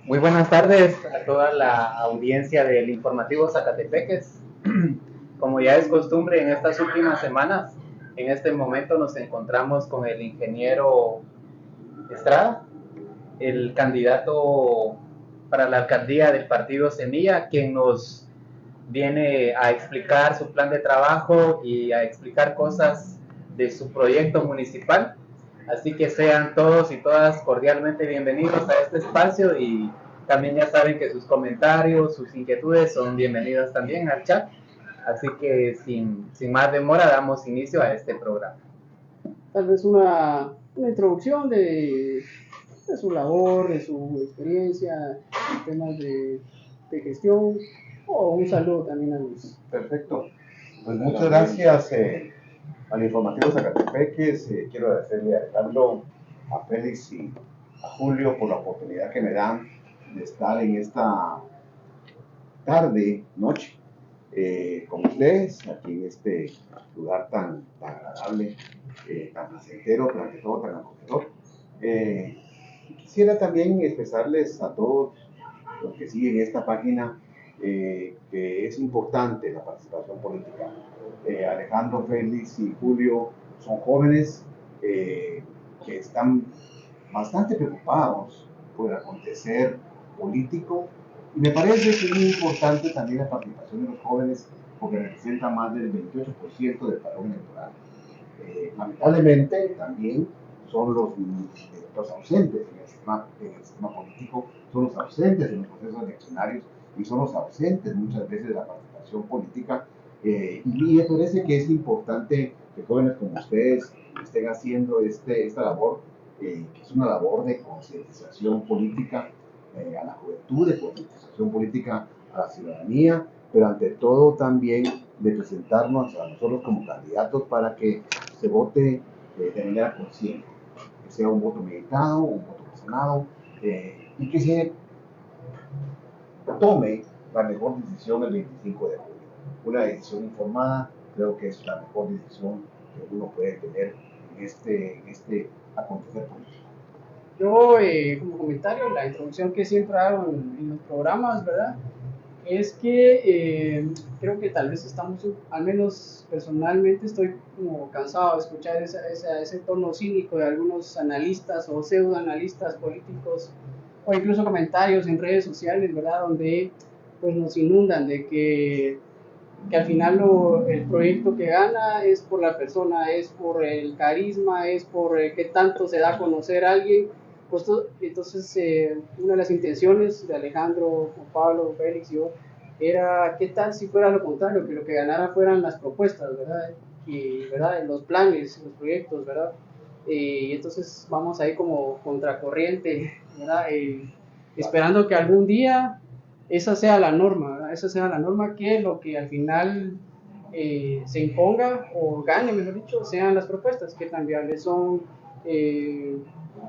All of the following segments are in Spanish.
Muy buenas tardes a toda la audiencia del informativo Zacatepeques. Como ya es costumbre en estas últimas semanas, en este momento nos encontramos con el ingeniero Estrada, el candidato para la alcaldía del partido Semilla, quien nos viene a explicar su plan de trabajo y a explicar cosas de su proyecto municipal. Así que sean todos y todas cordialmente bienvenidos a este espacio y también ya saben que sus comentarios, sus inquietudes son bienvenidas también al chat. Así que sin más demora damos inicio a este programa. Tal vez una introducción de su labor, de su experiencia en temas de gestión, o un saludo también a los... Perfecto. Pues muchas gracias al informativo Zacatepeques. Quiero agradecerle a Alejandro, a Félix y a Julio por la oportunidad que me dan de estar en esta tarde, noche, con ustedes, aquí en este lugar tan agradable, tan placentero, pero ante todo tan acogedor. Quisiera también expresarles a todos los que siguen esta página que es importante la participación política. Alejandro, Félix y Julio son jóvenes que están bastante preocupados por el acontecer político y me parece que es muy importante también la participación de los jóvenes porque representan más del 28% del padrón electoral. Lamentablemente también son los ausentes en el sistema político, son los ausentes en los procesos eleccionarios y son los ausentes muchas veces de la participación política. Y me parece que es importante que jóvenes como ustedes estén haciendo esta labor, que es una labor de concientización política a la juventud, de concientización política a la ciudadanía, pero ante todo también de presentarnos a nosotros como candidatos para que se vote de manera consciente, que sea un voto meditado, un voto razonado, y que se tome la mejor decisión el 25 de julio. Una decisión informada creo que es la mejor decisión que uno puede tener en este acontecer político. Yo, como comentario, la introducción que siempre hago en los programas, ¿verdad? Es que creo que tal vez estamos, al menos personalmente, estoy como cansado de escuchar ese tono cínico de algunos analistas o pseudoanalistas políticos o incluso comentarios en redes sociales, ¿verdad? Donde pues nos inundan de que al final el proyecto que gana es por la persona, es por el carisma, es por qué tanto se da a conocer a alguien. Pues entonces, una de las intenciones de Alejandro, Juan Pablo, Félix y yo era qué tal si fuera lo contrario, que lo que ganara fueran las propuestas, ¿verdad? Y, ¿verdad? Los planes, los proyectos, ¿verdad? Y entonces vamos ahí como contracorriente, ¿verdad? Esperando que algún día esa sea la norma, ¿verdad? Esa sea la norma, que lo que al final se imponga o gane, mejor dicho, sean las propuestas, que tan viables son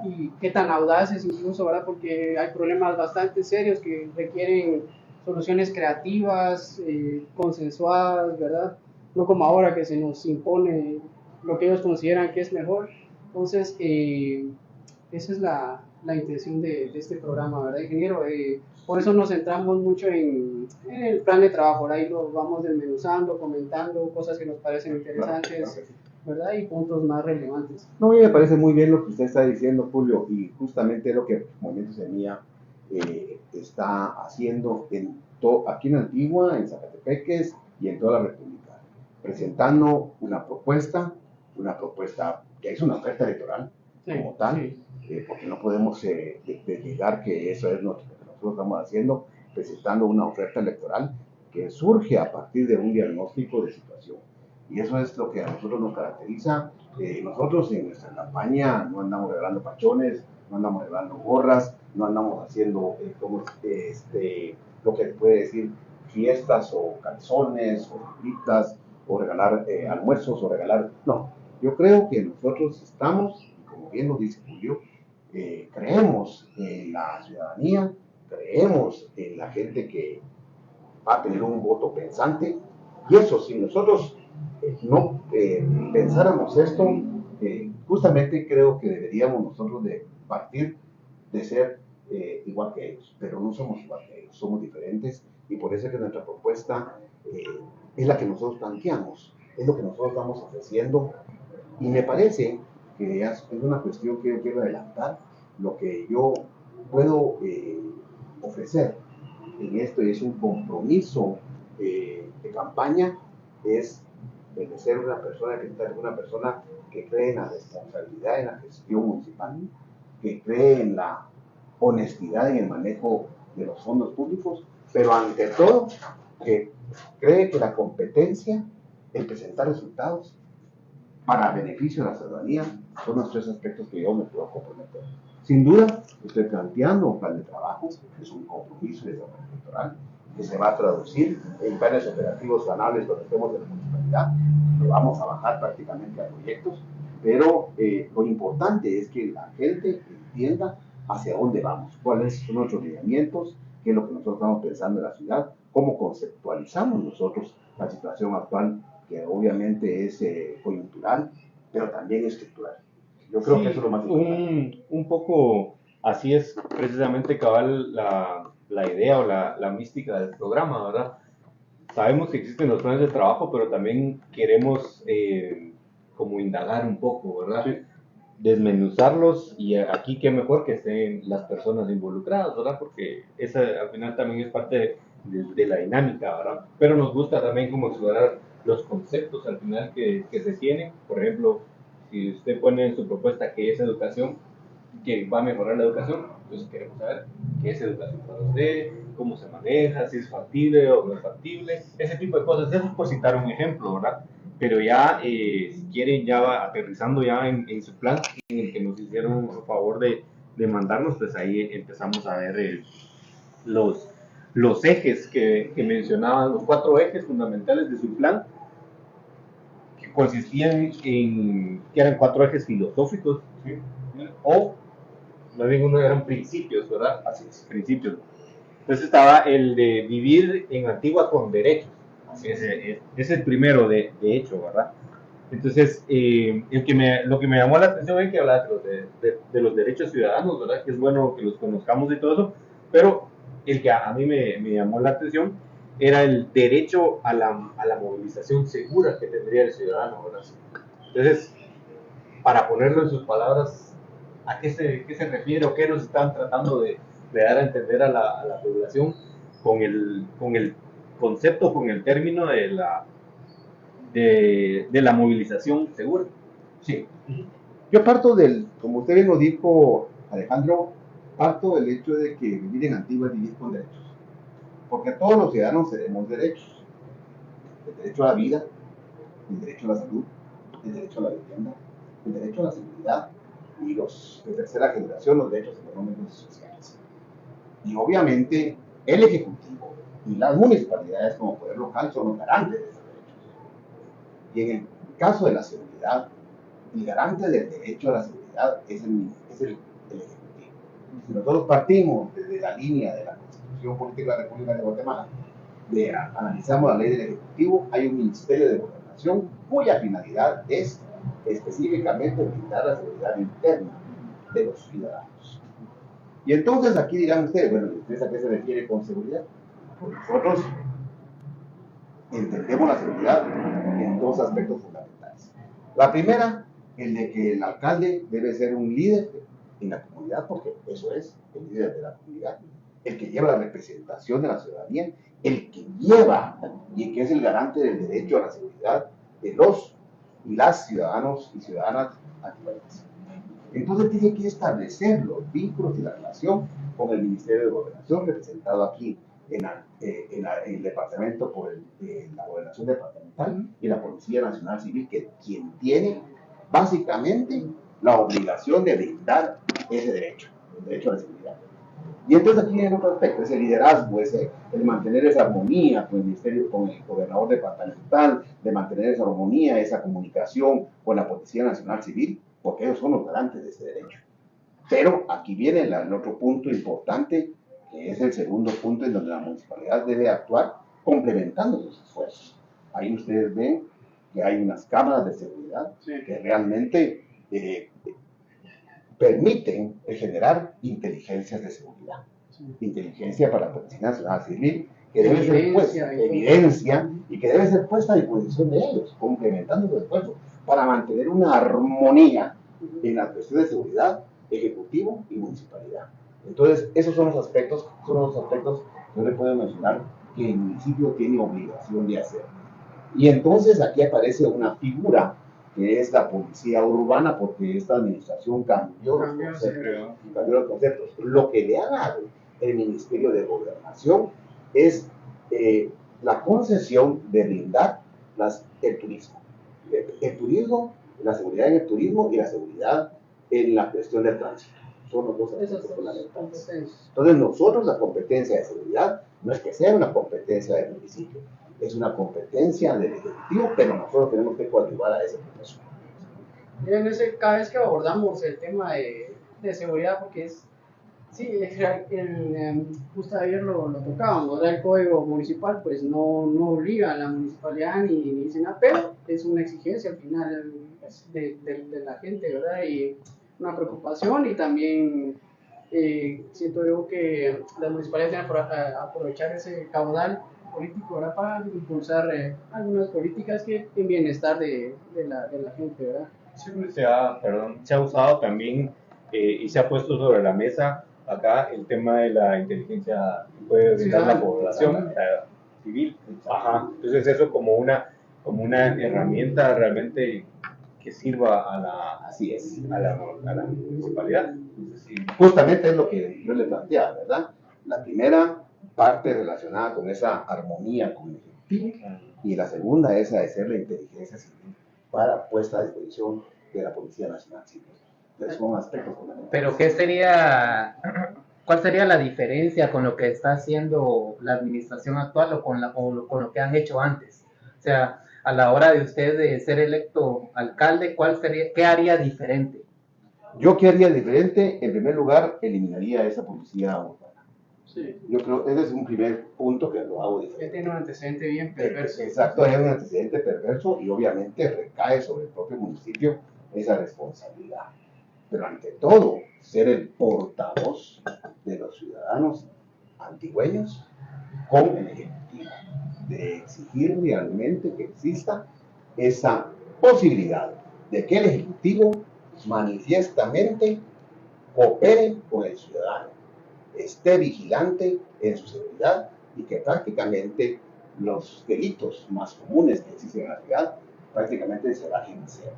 y qué tan audaces incluso, ¿verdad? Porque hay problemas bastante serios que requieren soluciones creativas, consensuadas, ¿verdad? No como ahora que se nos impone lo que ellos consideran que es mejor. Entonces, esa es la intención de este programa, ¿verdad, ingeniero? Por eso nos centramos mucho en el plan de trabajo, ahí lo vamos desmenuzando, comentando cosas que nos parecen interesantes, ¿verdad? Y puntos más relevantes. No, a mí me parece muy bien lo que usted está diciendo, Julio, y justamente lo que Movimiento Semilla está haciendo aquí en Antigua, en Zacatepeques y en toda la República, presentando una propuesta que es una oferta electoral como tal, porque no podemos desligar que eso es lo que nosotros estamos haciendo, presentando una oferta electoral que surge a partir de un diagnóstico de situación. Y eso es lo que a nosotros nos caracteriza. Nosotros en nuestra campaña no andamos regalando pachones, no andamos regalando gorras, no andamos haciendo lo que se puede decir fiestas o calzones o fritas o regalar almuerzos o regalar... No, yo creo que nosotros estamos, como bien lo dice Julio, creemos en la ciudadanía, creemos en la gente que va a tener un voto pensante, y eso, si nosotros no pensáramos esto, justamente creo que deberíamos nosotros de partir de ser igual que ellos, pero no somos igual que ellos, somos diferentes y por eso es que nuestra propuesta es la que nosotros planteamos, es lo que nosotros estamos ofreciendo y me parece que es una cuestión que yo quiero adelantar, lo que yo puedo ofrecer en esto es un compromiso de campaña, es el de ser una persona que cree en la responsabilidad en la gestión municipal, que cree en la honestidad en el manejo de los fondos públicos, pero ante todo que cree que la competencia en presentar resultados para beneficio de la ciudadanía son los tres aspectos que yo me puedo comprometer. Sin duda, estoy planteando un plan de trabajo, que es un compromiso de desarrollo electoral, que se va a traducir en planes operativos ganables donde estemos en la municipalidad, lo vamos a bajar prácticamente a proyectos, pero lo importante es que la gente entienda hacia dónde vamos, cuáles son nuestros lineamientos, qué es lo que nosotros estamos pensando en la ciudad, cómo conceptualizamos nosotros la situación actual, que obviamente es coyuntural, pero también estructural. Yo creo que eso es lo más importante. Un poco así es precisamente cabal la idea o la mística del programa, ¿verdad? Sabemos que existen los planes de trabajo, pero también queremos como indagar un poco, ¿verdad? Sí. Desmenuzarlos y aquí qué mejor que estén las personas involucradas, ¿verdad? Porque esa al final también es parte de la dinámica, ¿verdad? Pero nos gusta también como explorar los conceptos al final que se tienen. Por ejemplo, si usted pone en su propuesta que es educación, que va a mejorar la educación, entonces queremos saber qué es educación para usted, cómo se maneja, si es factible o no es factible, ese tipo de cosas. Eso es por citar un ejemplo, ¿verdad? Pero ya, si quieren, ya aterrizando ya en su plan, en el que nos hicieron el favor de mandarnos, pues ahí empezamos a ver los ejes que mencionaban, los 4 ejes fundamentales de su plan, que consistían en, que eran 4 ejes filosóficos, ¿sí? O más bien uno eran principios, ¿verdad? Así es, principios. Entonces estaba el de vivir en Antigua con derechos. Ese es el primero, de hecho, ¿verdad? Entonces, lo que me llamó la atención es que hablaba de los derechos ciudadanos, ¿verdad? Que es bueno que los conozcamos y todo eso, pero el que a mí me llamó la atención era el derecho a la movilización segura que tendría el ciudadano, ¿verdad? Entonces, para ponerlo en sus palabras, ¿a qué se refiere o qué nos están tratando de dar a entender a la población con el concepto, con el término de la movilización segura? Sí. Yo parto como usted bien lo dijo, Alejandro, parto del hecho de que vivir en Antigua es vivir con derechos. Porque todos los ciudadanos tenemos derechos. El derecho a la vida, el derecho a la salud, el derecho a la vivienda, el derecho a la seguridad y los de tercera generación, los derechos económicos y sociales. Y obviamente el Ejecutivo y las municipalidades como poder local son los garantes de esos derechos. Y en el caso de la seguridad, el garante del derecho a la seguridad es el Ejecutivo. Si nosotros partimos desde la línea de la Constitución Política de la República de Guatemala, analizamos la ley del Ejecutivo, hay un Ministerio de Gobernación cuya finalidad es específicamente brindar la seguridad interna de los ciudadanos. Y entonces aquí dirán ustedes, bueno, ¿ustedes a qué se refiere con seguridad? Pues nosotros entendemos la seguridad en 2 aspectos fundamentales. La primera, el de que el alcalde debe ser un líder en la comunidad, porque eso es, el líder de la comunidad, el que lleva la representación de la ciudadanía, el que lleva y que es el garante del derecho a la seguridad de los y las ciudadanos y ciudadanas actuales. Entonces tiene que establecer los vínculos y la relación con el Ministerio de Gobernación, representado aquí en el departamento por la Gobernación Departamental y la Policía Nacional Civil, que quien tiene básicamente la obligación de brindar ese derecho, el derecho a la seguridad. Y entonces aquí hay otro aspecto, ese liderazgo, el mantener esa armonía con el Ministerio, con el gobernador departamental, de mantener esa armonía, esa comunicación con la Policía Nacional Civil, porque ellos son los garantes de ese derecho. Pero aquí viene el otro punto importante, que es el segundo punto en donde la municipalidad debe actuar complementando sus esfuerzos. Ahí ustedes ven que hay unas cámaras de seguridad que realmente permiten generar inteligencias de seguridad. Inteligencia para la Policía Nacional Civil, que debe ser puesta, evidencia, y que debe ser puesta a disposición de ellos, complementando su esfuerzo para mantener una armonía en la cuestión de seguridad, ejecutivo y municipalidad. Entonces, esos son los aspectos que yo le puedo mencionar que el municipio tiene obligación de hacer. Y entonces aquí aparece una figura que es la policía urbana, porque esta administración cambió los conceptos. Lo que le ha dado el Ministerio de Gobernación es la concesión de brindar el turismo. El turismo, la seguridad en el turismo y la seguridad en la cuestión del tránsito. Son los dos aspectos fundamentales. Entonces nosotros la competencia de seguridad no es que sea una competencia del municipio, es una competencia del Ejecutivo, pero nosotros tenemos que coadyuvar a ese proceso. Miren, cada vez que abordamos el tema de seguridad, porque es, sí, justo ayer lo tocábamos, ¿verdad? El código municipal pues no obliga a la municipalidad ni dice nada, pero es una exigencia al final de la gente, ¿verdad? Y una preocupación, y también siento yo que las municipalidades tienen que aprovechar ese caudal político, ¿verdad? Para impulsar algunas políticas que en bienestar de la gente, ¿verdad? Siempre se ha usado también y se ha puesto sobre la mesa acá el tema de la inteligencia que puede brindar la población civil. Ajá. Entonces eso como una herramienta realmente que sirva a la municipalidad. Sí. Justamente es lo que yo le planteaba, ¿verdad? La primera parte relacionada con esa armonía con el Ejecutivo, y la segunda es hacer la inteligencia civil para puesta a disposición de la Policía Nacional Civil. Entonces son aspectos fundamentales. Pero ¿cuál sería la diferencia con lo que está haciendo la administración actual o con lo que han hecho antes? O sea, a la hora de usted de ser electo alcalde, ¿qué haría diferente? Yo, ¿qué haría diferente? En primer lugar, eliminaría esa policía urbana. Sí. Yo creo que ese es un primer punto que lo hago diferente. Ya tiene un antecedente bien perverso. Exacto, es un antecedente perverso y obviamente recae sobre el propio municipio esa responsabilidad. Pero ante todo, ser el portavoz de los ciudadanos antigüeños con el Ejecutivo, de exigir realmente que exista esa posibilidad de que el Ejecutivo manifiestamente coopere con el ciudadano, esté vigilante en su seguridad y que prácticamente los delitos más comunes que existen en la ciudad prácticamente se bajen a cero.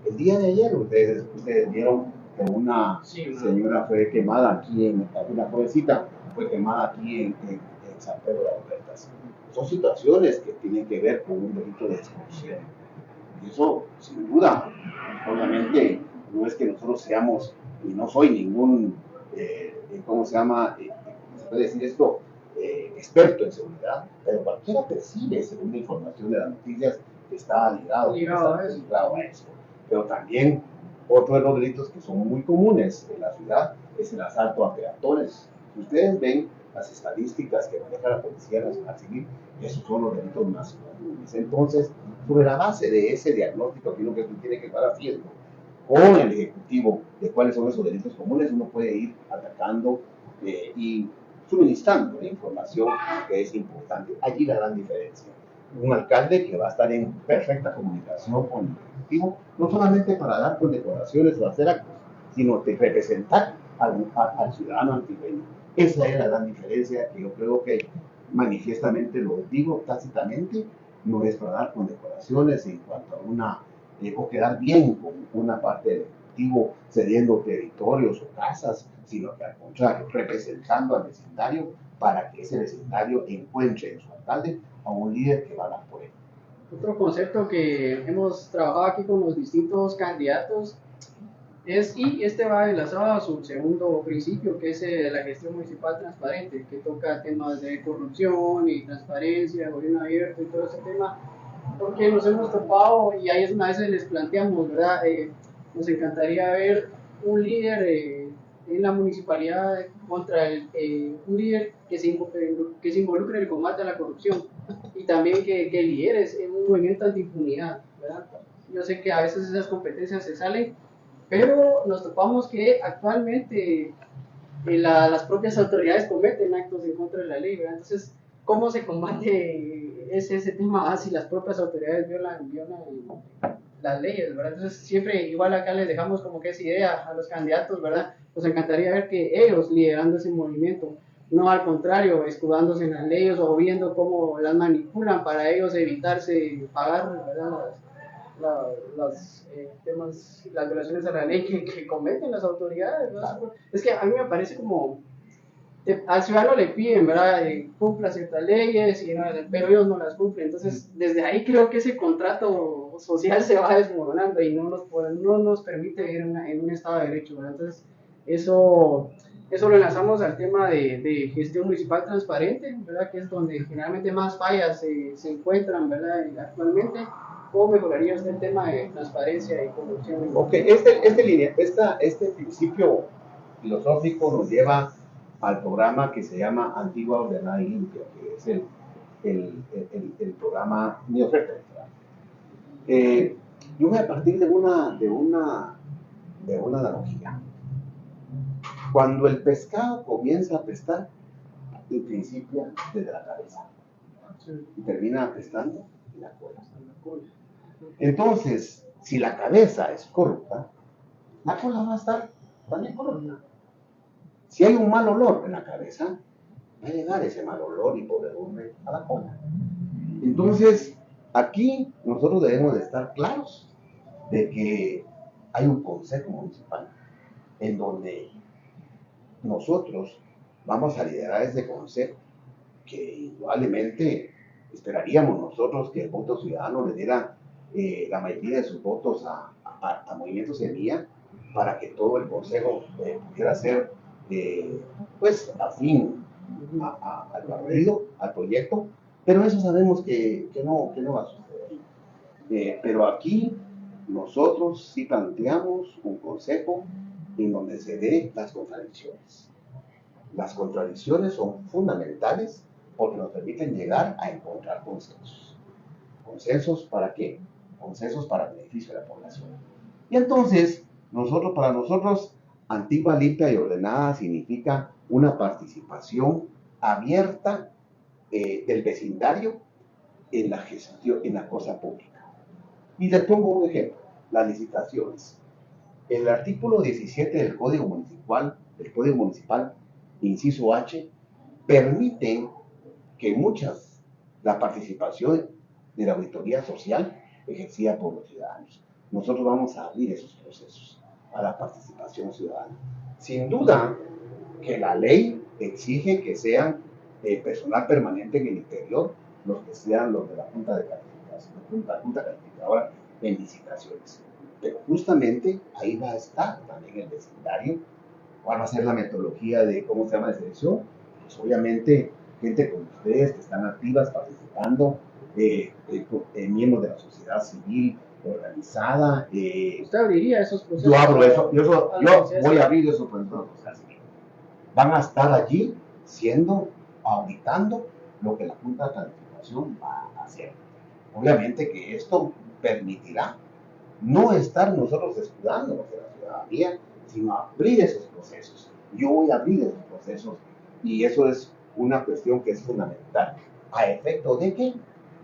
El día de ayer ustedes vieron que una señora fue quemada aquí, una jovencita fue quemada aquí en San Pedro de las Puertas. Son situaciones que tienen que ver con un delito de extorsión. Y eso, sin duda, obviamente, no es que nosotros seamos, y no soy ningún, ¿cómo se llama? Se puede decir esto, experto en seguridad, pero cualquiera percibe, según la información de las noticias, que está ligado a eso. Pero también otro de los delitos que son muy comunes en la ciudad es el asalto a peatones. Si ustedes ven las estadísticas que maneja la Policía Nacional Civil, esos son los delitos más comunes. Entonces, sobre la base de ese diagnóstico que uno tiene que estar haciendo con el Ejecutivo de cuáles son esos delitos comunes, uno puede ir atacando y suministrando la información que es importante. Allí la gran diferencia. Un alcalde que va a estar en perfecta comunicación con el Ejecutivo, no solamente para dar condecoraciones o hacer actos, sino de representar al ciudadano antigueño. Esa es la gran diferencia que yo creo que manifiestamente lo digo tácitamente, no es para dar condecoraciones en cuanto a o quedar bien con una parte del Ejecutivo cediendo territorios o casas, sino que al contrario, representando al vecindario para que ese vecindario encuentre en su alcalde a un líder que va a dar por él. Otro concepto que hemos trabajado aquí con los distintos candidatos y este va enlazado a su segundo principio, que es la gestión municipal transparente, que toca temas de corrupción y transparencia, gobierno abierto y todo ese tema, porque nos hemos topado y ahí es una vez les planteamos, ¿verdad? Nos encantaría ver un líder en la municipalidad contra un líder que se involucre en el combate a la corrupción y también que lidere un movimiento anti-impunidad, ¿verdad? Yo sé que a veces esas competencias se salen, pero nos topamos que actualmente las propias autoridades cometen actos en contra de la ley, ¿verdad? Entonces, ¿cómo se combate ese tema si las propias autoridades violan las leyes, ¿verdad? Entonces, siempre igual acá les dejamos como que esa idea a los candidatos, ¿verdad? Nos encantaría ver que ellos liderando ese movimiento, no al contrario, escudándose en las leyes o viendo cómo las manipulan para ellos evitarse pagar, ¿verdad? Las violaciones a la ley que cometen las autoridades, ¿verdad? Es que a mí me parece como al ciudadano le piden, ¿verdad? Cumpla ciertas leyes, pero ellos no las cumplen. Entonces, desde ahí creo que ese contrato social se va desmoronando y no nos permite vivir en un estado de derecho, ¿verdad? Entonces, eso lo enlazamos al tema de gestión municipal transparente, ¿verdad? Que es donde generalmente más fallas se encuentran, ¿verdad? Actualmente. ¿Cómo mejoraría usted el tema de transparencia y corrupción? Ok, este principio filosófico nos lleva al programa que se llama Antigua, Ordenada y Limpia, que es el programa Mi Oferta. Yo voy a partir de una analogía. Cuando el pescado comienza a apestar, el principio desde la cabeza y termina apestando en la cola. Entonces, si la cabeza es corrupta, la cola va a estar también corrupta. Si hay un mal olor en la cabeza, va a llegar ese mal olor y podredumbre a la cola. Entonces, aquí nosotros debemos de estar claros de que hay un consejo municipal en donde nosotros vamos a liderar ese consejo, que indudablemente esperaríamos nosotros que el voto ciudadano le diera la mayoría de sus votos a Movimiento Semilla para que todo el consejo pudiera ser pues afín al partido, al proyecto, pero eso sabemos que no va a suceder. Pero aquí nosotros sí planteamos un consejo en donde se dé las contradicciones. Las contradicciones son fundamentales porque nos permiten llegar a encontrar consensos. ¿Consensos para qué? Consensos para el beneficio de la población. Y entonces, para nosotros, Antigua, Limpia y Ordenada significa una participación abierta del vecindario en la gestión, en la cosa pública. Y les pongo un ejemplo, las licitaciones. El artículo 17 del Código Municipal, inciso H, permite que la participación de la auditoría social ejercida por los ciudadanos. Nosotros vamos a abrir esos procesos a la participación ciudadana. Sin duda que la ley exige que sean personal permanente en el interior los que sean los de la Junta de Calificación, la Junta Calificadora en licitaciones. Pero justamente ahí va a estar también el vecindario. ¿Cuál va a ser la metodología de cómo se llama la selección? Pues obviamente gente como ustedes que están activas participando, miembros de la sociedad civil organizada. ¿Usted abriría esos procesos? Yo abro eso, yo voy a abrir esos procesos. Van a estar allí auditando lo que la Junta de Calificación va a hacer. Obviamente que esto permitirá no estar nosotros escudándonos de la ciudadanía, sino abrir esos procesos. Yo voy a abrir esos procesos y eso es una cuestión que es fundamental, a efecto de que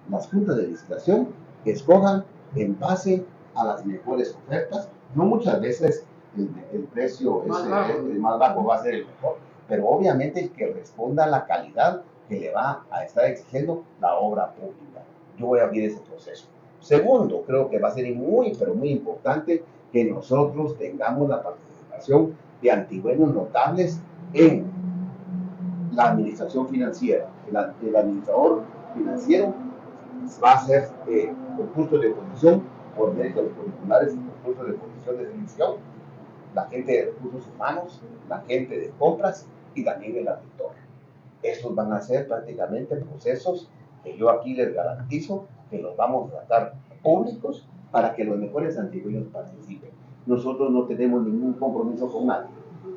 las juntas de licitación escojan en base a las mejores ofertas. No muchas veces el precio el más bajo va a ser el mejor, pero obviamente el que responda a la calidad que le va a estar exigiendo la obra pública. Yo voy a abrir ese proceso. Segundo, creo que va a ser muy, pero muy importante que nosotros tengamos la participación de antigüeños notables en la administración financiera. El administrador financiero va a hacer concursos de oposición por méritos curriculares y concursos de oposición de selección, la gente de recursos humanos, la gente de compras y también el auditor. Estos van a ser prácticamente procesos que yo aquí les garantizo que los vamos a tratar públicos para que los mejores antigüeños participen. Nosotros no tenemos ningún compromiso con nadie.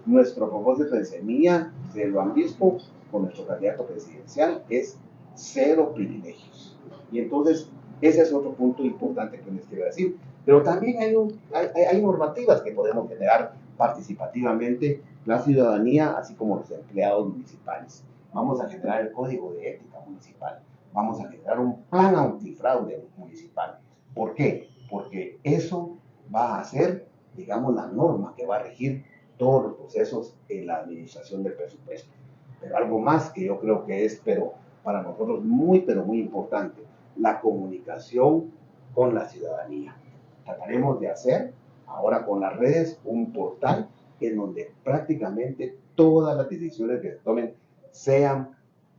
Nuestro propósito de Semilla, se lo han visto con nuestro candidato presidencial, es cero privilegios. Y entonces, ese es otro punto importante que les quiero decir. Pero también hay normativas que podemos generar participativamente la ciudadanía, así como los empleados municipales. Vamos a generar el código de ética municipal. Vamos a generar un plan antifraude municipal. ¿Por qué? Porque eso va a ser, digamos, la norma que va a regir todos los procesos en la administración del presupuesto. Pero algo más que yo creo que es, pero para nosotros pero muy importante, la comunicación con la ciudadanía. Trataremos de hacer ahora con las redes un portal en donde prácticamente todas las decisiones que se tomen sean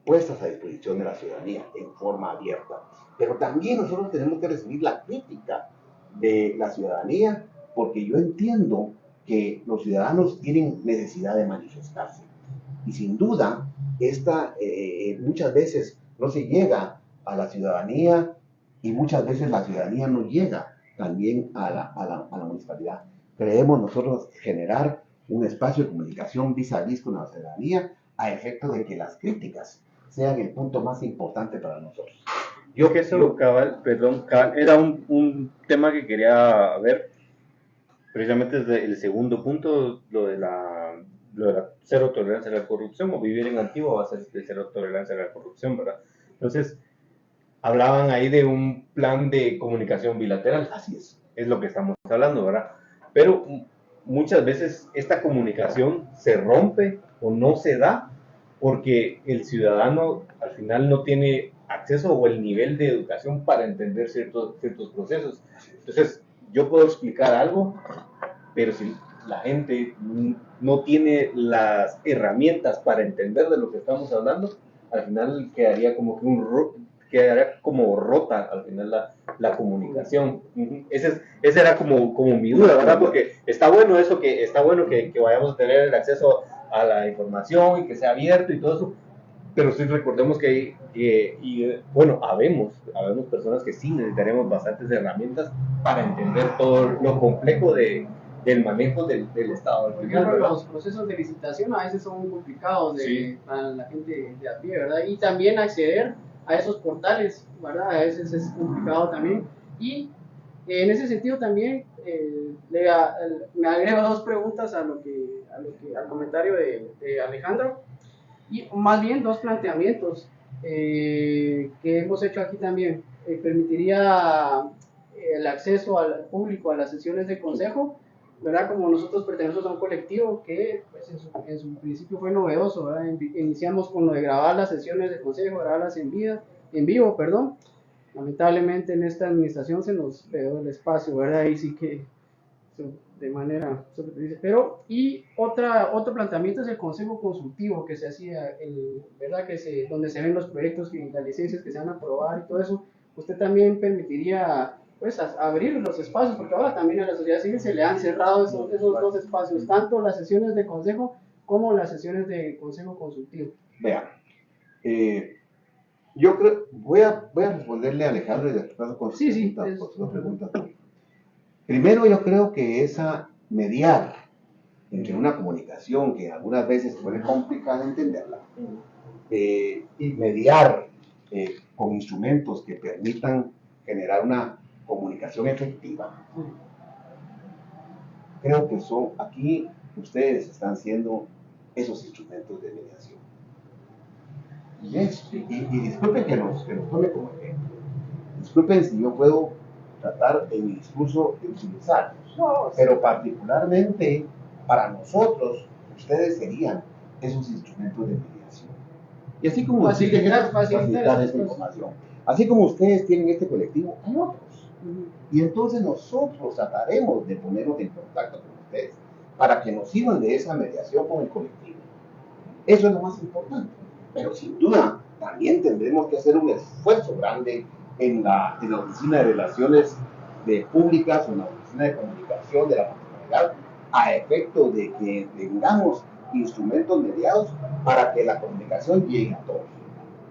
puestas a disposición de la ciudadanía en forma abierta. Pero también nosotros tenemos que recibir la crítica de la ciudadanía, porque yo entiendo que los ciudadanos tienen necesidad de manifestarse. Y sin duda, muchas veces no se llega a la ciudadanía y muchas veces la ciudadanía no llega también a la municipalidad. Creemos nosotros generar un espacio de comunicación vis a vis con la ciudadanía a efecto de que las críticas sean el punto más importante para nosotros. Cabal, era un tema que quería ver, precisamente desde el segundo punto, lo de la cero tolerancia a la corrupción, o vivir en Antigua va a ser de cero tolerancia a la corrupción, ¿verdad? Entonces, hablaban ahí de un plan de comunicación bilateral. Así es lo que estamos hablando, ¿verdad? Pero muchas veces esta comunicación se rompe o no se da porque el ciudadano al final no tiene acceso o el nivel de educación para entender ciertos procesos. Entonces, yo puedo explicar algo, pero si la gente no tiene las herramientas para entender de lo que estamos hablando, al final quedaría como rota al final la comunicación. Esa era como mi duda, ¿verdad? Porque está bueno que vayamos a tener el acceso a la información y que sea abierto y todo eso, pero sí recordemos que habemos personas que sí necesitaremos bastantes herramientas para entender todo lo complejo del manejo del Estado. Por ejemplo, los procesos de licitación a veces son complicados para la gente de a pie, ¿verdad? Y también acceder a esos portales, ¿verdad? A veces es complicado también. Y en ese sentido también me agrego dos preguntas al comentario de Alejandro, y más bien dos planteamientos que hemos hecho aquí también. Permitiría el acceso al público a las sesiones de consejo, ¿verdad? Como nosotros pertenecemos a un colectivo que pues, en su principio fue novedoso, ¿verdad? Iniciamos con lo de grabar las sesiones de consejo, grabarlas en vivo. Lamentablemente en esta administración se nos quedó el espacio, ¿verdad? Ahí sí que de manera, pero y otro planteamiento es el consejo consultivo que se hacía, ¿verdad? Donde se ven los proyectos y las licencias que se van a aprobar y todo eso. Usted también permitiría pues abrir los espacios, porque ahora también a la sociedad civil se le han cerrado esos dos espacios, tanto las sesiones de consejo como las sesiones de consejo consultivo. Vean, yo creo, voy a responderle a Alejandro y después con sus preguntas. Primero, yo creo que mediar entre una comunicación que algunas veces puede complicada entenderla, y mediar con instrumentos que permitan generar una comunicación efectiva. Creo que aquí ustedes están siendo esos instrumentos de mediación. Y disculpen que los tome como ejemplo. Disculpen si yo puedo tratar en mi discurso de utilizarlos, pero particularmente para nosotros, ustedes serían esos instrumentos de mediación. Y así como facilitar esta información. Así como ustedes tienen este colectivo, hay otros. Y entonces nosotros trataremos de ponernos en contacto con ustedes para que nos sirvan de esa mediación con el colectivo. Eso es lo más importante. Pero sin duda, también tendremos que hacer un esfuerzo grande en la Oficina de Relaciones Públicas o en la Oficina de Comunicación de la Municipalidad, a efecto de que tengamos instrumentos mediados para que la comunicación llegue a todos.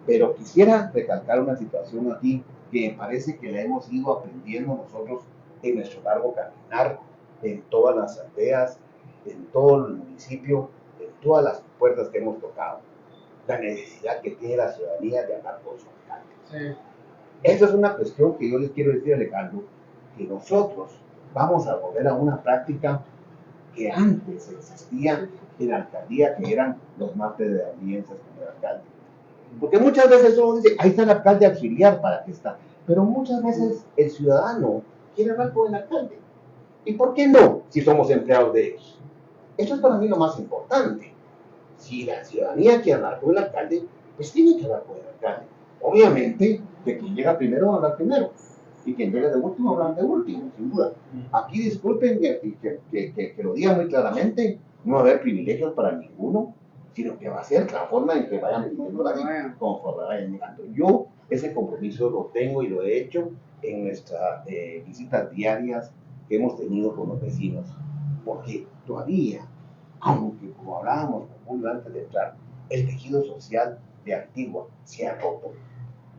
Pero quisiera recalcar una situación aquí que me parece que la hemos ido aprendiendo nosotros en nuestro largo caminar, en todas las aldeas, en todo el municipio, en todas las puertas que hemos tocado. La necesidad que tiene la ciudadanía de hablar con su alcalde. Sí. Esa es una cuestión que yo les quiero decir, Alejandro, que nosotros vamos a volver a una práctica que antes existía en la alcaldía, que eran los martes de audiencias con el alcalde. Porque muchas veces uno dice, ahí está el alcalde auxiliar, ¿para qué está? Pero muchas veces el ciudadano quiere hablar con el alcalde. ¿Y por qué no, si somos empleados de ellos? Eso es para mí lo más importante. Si la ciudadanía quiere hablar con el alcalde, pues tiene que hablar con el alcalde. Obviamente, que quien llega primero va a hablar primero. Y quien llega de último va a hablar de último, sin duda. Aquí disculpen que lo diga muy claramente, no va a haber privilegios para ninguno, sino que va a ser la forma en que vayan viviendo la vida, conforme vayan llegando. Yo ese compromiso lo tengo y lo he hecho en nuestras visitas diarias que hemos tenido con los vecinos, porque todavía, aunque como hablábamos con Julio antes de entrar, el tejido social de Antigua se ha roto,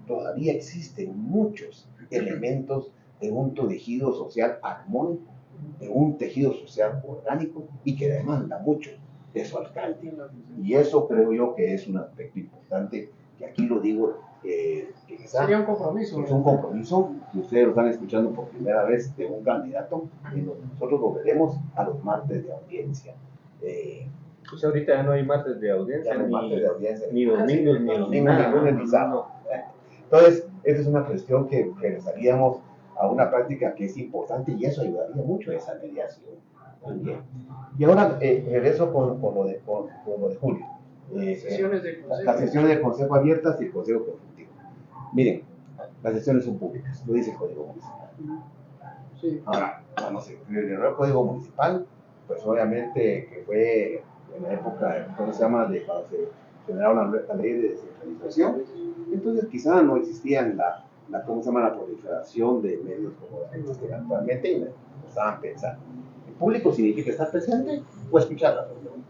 todavía existen muchos elementos de un tejido social armónico, de un tejido social orgánico y que demanda mucho de su alcalde. Y eso creo yo que es un aspecto importante, que aquí lo digo, que quizá sería un compromiso. Es un compromiso que ustedes lo están escuchando por primera vez de un candidato, en donde nosotros lo veremos a los martes de audiencia. Pues ahorita ya no hay martes de audiencia, Ya no hay martes de audiencia. ni domingos, ni lunes, ni sábado. Entonces, esa es una cuestión que regresaríamos a una práctica que es importante y eso ayudaría mucho a esa mediación también. Y ahora regreso con lo de Julio. Sesiones de consejo. Las sesiones de consejo abiertas y el consejo consultivo. Miren, las sesiones son públicas, lo dice el Código Municipal. Sí. Ahora, cuando se creó el Código Municipal, pues obviamente que fue en la época, ¿cómo se llama?, de cuando se generaron la ley de descentralización. Entonces quizá no existían ¿cómo se llama?, la proliferación de medios como existen actualmente y lo estaban pensando. El público significa estar presente o escuchar la reunión.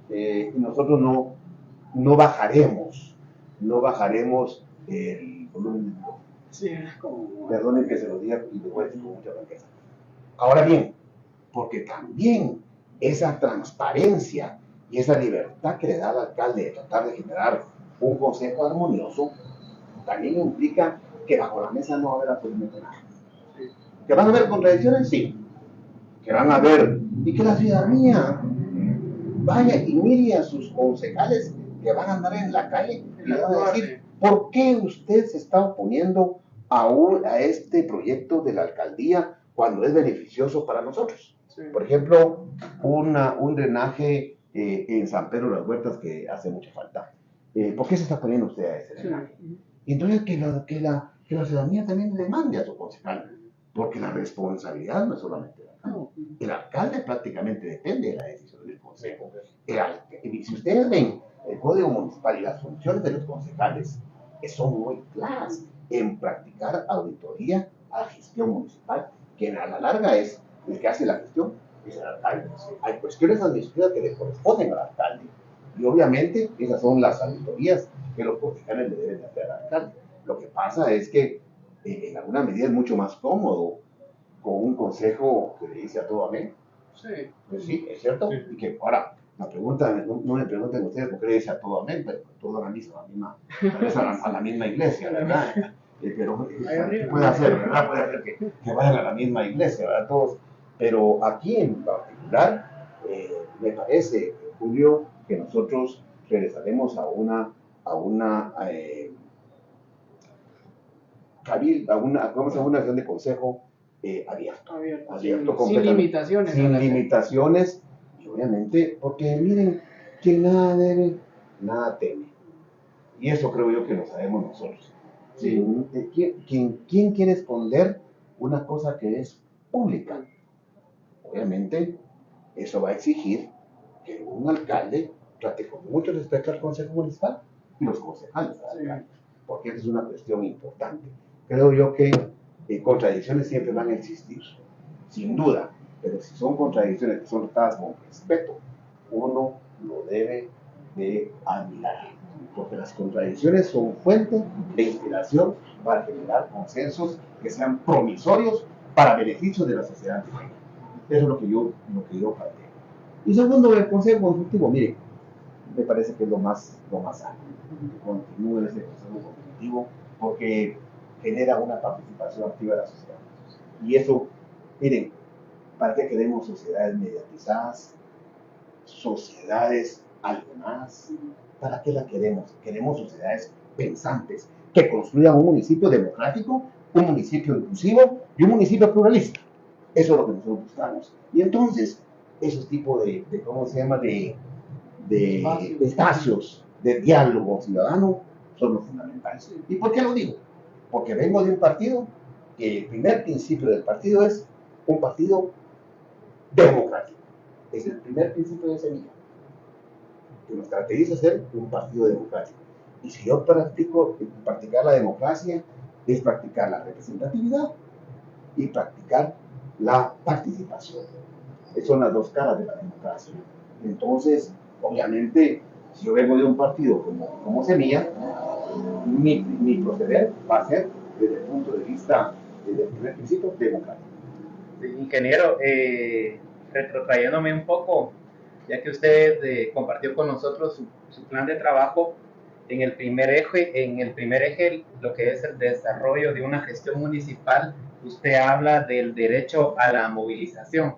Y nosotros no bajaremos el volumen de micrófono. Sí, como... Perdonen que se lo diga y lo voy a decir con mucha franqueza. Ahora bien, porque también esa transparencia y esa libertad que le da al alcalde de tratar de generar un consejo armonioso, también implica que bajo la mesa no va a haber absolutamente nada. ¿Que van a haber contradicciones? Sí. Que van a haber, y que la ciudadanía vaya y mire a sus concejales que van a andar en la calle y van a decir, ¿por qué usted se está oponiendo a este proyecto de la alcaldía cuando es beneficioso para nosotros? Sí. Por ejemplo, un drenaje en San Pedro de las Huertas que hace mucha falta. ¿Por qué se está poniendo usted a ese drenaje? Sí. Entonces que la ciudadanía también le mande a su concejal, porque la responsabilidad no es solamente del alcalde. El alcalde prácticamente depende de la decisión del consejo. Si ustedes ven el Código Municipal y las funciones de los concejales, son muy claras en practicar auditoría a la gestión municipal, que a la larga es el que hace la gestión, es el alcalde. Hay cuestiones administrativas que le corresponden al alcalde, y obviamente esas son las auditorías que los concejales le deben hacer al alcalde. Lo que pasa es que en alguna medida es mucho más cómodo con un consejo que le dice a todo amén. Sí. Pues sí, es cierto. Sí. Y que ahora, la pregunta, no me pregunten ustedes por qué le dice a todo amén, pero todo a la misma iglesia, ¿verdad? Pero puede hacer, ¿verdad? Puede hacer que vayan a la misma iglesia, ¿verdad? Todos. Pero aquí en particular, me parece, Julio, que nosotros regresaremos a una acción de consejo abierto, sin limitaciones. Sin limitaciones, y obviamente, porque miren, quien nada debe, nada teme. Y eso creo yo que lo sabemos nosotros. Sí. ¿Quién quiere esconder una cosa que es pública? Obviamente, eso va a exigir que un alcalde trate con mucho respeto al Consejo Municipal y los concejales del alcalde, porque esa es una cuestión importante. Creo yo que contradicciones siempre van a existir, sin duda, pero si son contradicciones que son tratadas con respeto, uno lo debe de admirar, porque las contradicciones son fuente de inspiración para generar consensos que sean promisorios para beneficio de la sociedad. Eso es lo que yo planteo. Y segundo, el consejo consultivo, mire, me parece que es lo más sano, que continúe ese consejo consultivo, porque genera una participación activa de la sociedad. Y eso, miren, ¿Para qué queremos sociedades mediatizadas, sociedades alienadas? ¿Para qué las queremos? Queremos sociedades pensantes que construyan un municipio democrático, un municipio inclusivo y un municipio pluralista. Eso es lo que nosotros buscamos. Y entonces, esos tipos de ¿cómo se llama? De espacios de diálogo ciudadano son los fundamentales. ¿Y por qué lo digo? Porque vengo de un partido que el primer principio del partido es un partido democrático. Es el primer principio de Semilla, que nos caracteriza ser un partido democrático. Y si yo practicar la democracia, es practicar la representatividad y practicar la participación. Esas son las dos caras de la democracia. Entonces, obviamente, si yo vengo de un partido como Semilla, mi proceder va a ser desde el punto de vista, desde el primer principio, democrático. Sí, ingeniero, retrotrayéndome un poco, ya que usted compartió con nosotros su plan de trabajo en el primer eje, lo que es el desarrollo de una gestión municipal, usted habla del derecho a la movilización.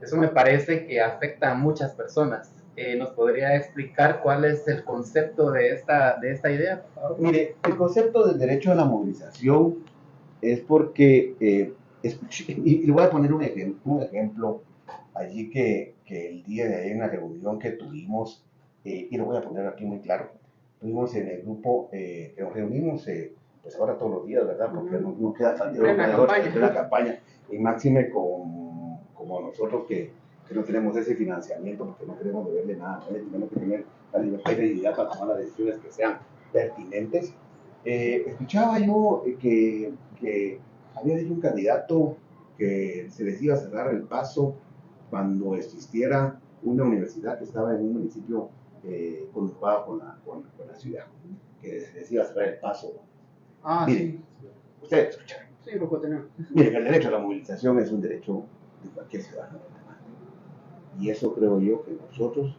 Eso me parece que afecta a muchas personas. ¿Nos podría explicar cuál es el concepto de esta idea, por favor? Mire, el concepto del derecho a la movilización es porque, y le voy a poner un ejemplo allí que el día de ayer en la reunión que tuvimos, y lo voy a poner aquí muy claro, tuvimos en el grupo, que nos reunimos, pues ahora todos los días, ¿verdad? Porque no queda tan de la campaña, y máxime como nosotros que no tenemos ese financiamiento, porque no queremos deberle nada, tenemos que tener la libertad y credibilidad para tomar las decisiones que sean pertinentes. Escuchaba yo que había dicho un candidato que se les iba a cerrar el paso cuando existiera una universidad que estaba en un municipio conurbado con la ciudad, que se les iba a cerrar el paso. Miren, Sí. ustedes escucharon. Sí, lo puedo tener. Miren, el derecho a la movilización es un derecho de cualquier ciudadano. Y eso creo yo que nosotros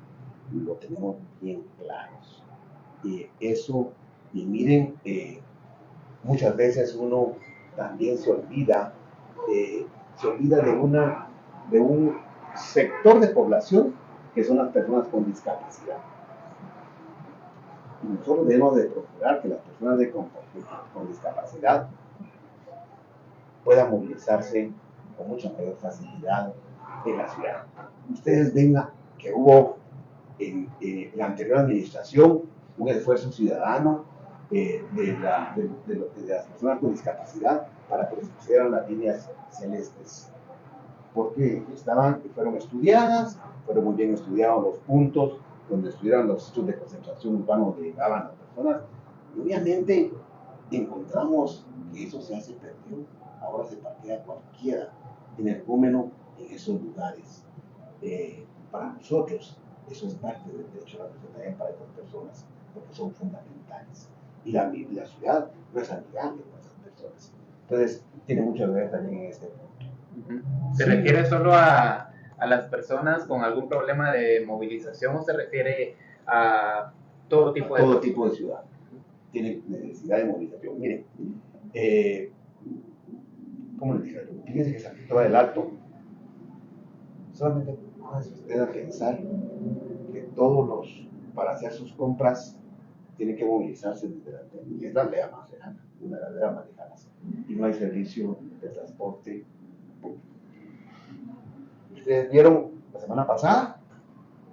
lo tenemos bien claros. Y eso, y miren, muchas veces uno también se olvida de un sector de población que son las personas con discapacidad. Y nosotros debemos de procurar que las personas con discapacidad puedan movilizarse con mucha mayor facilidad en la ciudad. Ustedes ven que hubo en la anterior administración un esfuerzo ciudadano de las personas con discapacidad para que les pusieran las líneas celestes, porque fueron estudiadas, fueron muy bien estudiados los puntos donde estuvieran los sitios de concentración urbanos donde llegaban las personas, y obviamente encontramos que eso se hace perdido. Ahora se parquea cualquiera energúmeno en esos lugares. Para nosotros, eso es parte del derecho a la persona, también para estas personas, porque son fundamentales. Y la ciudad no es amigable con esas personas. Entonces, tiene mucho que ver también en este punto. ¿Se refiere solo a las personas con algún problema de movilización o se refiere a todo tipo de todo tipo de ciudad? Tiene necesidad de movilización. Miren, ¿cómo les digo? Fíjense que San Cristóbal del Alto, solamente pónganse usted a pensar que para hacer sus compras, tienen que movilizarse desde la aldea más lejana, una de las aldeas más lejanas, y no hay servicio de transporte público. Ustedes vieron la semana pasada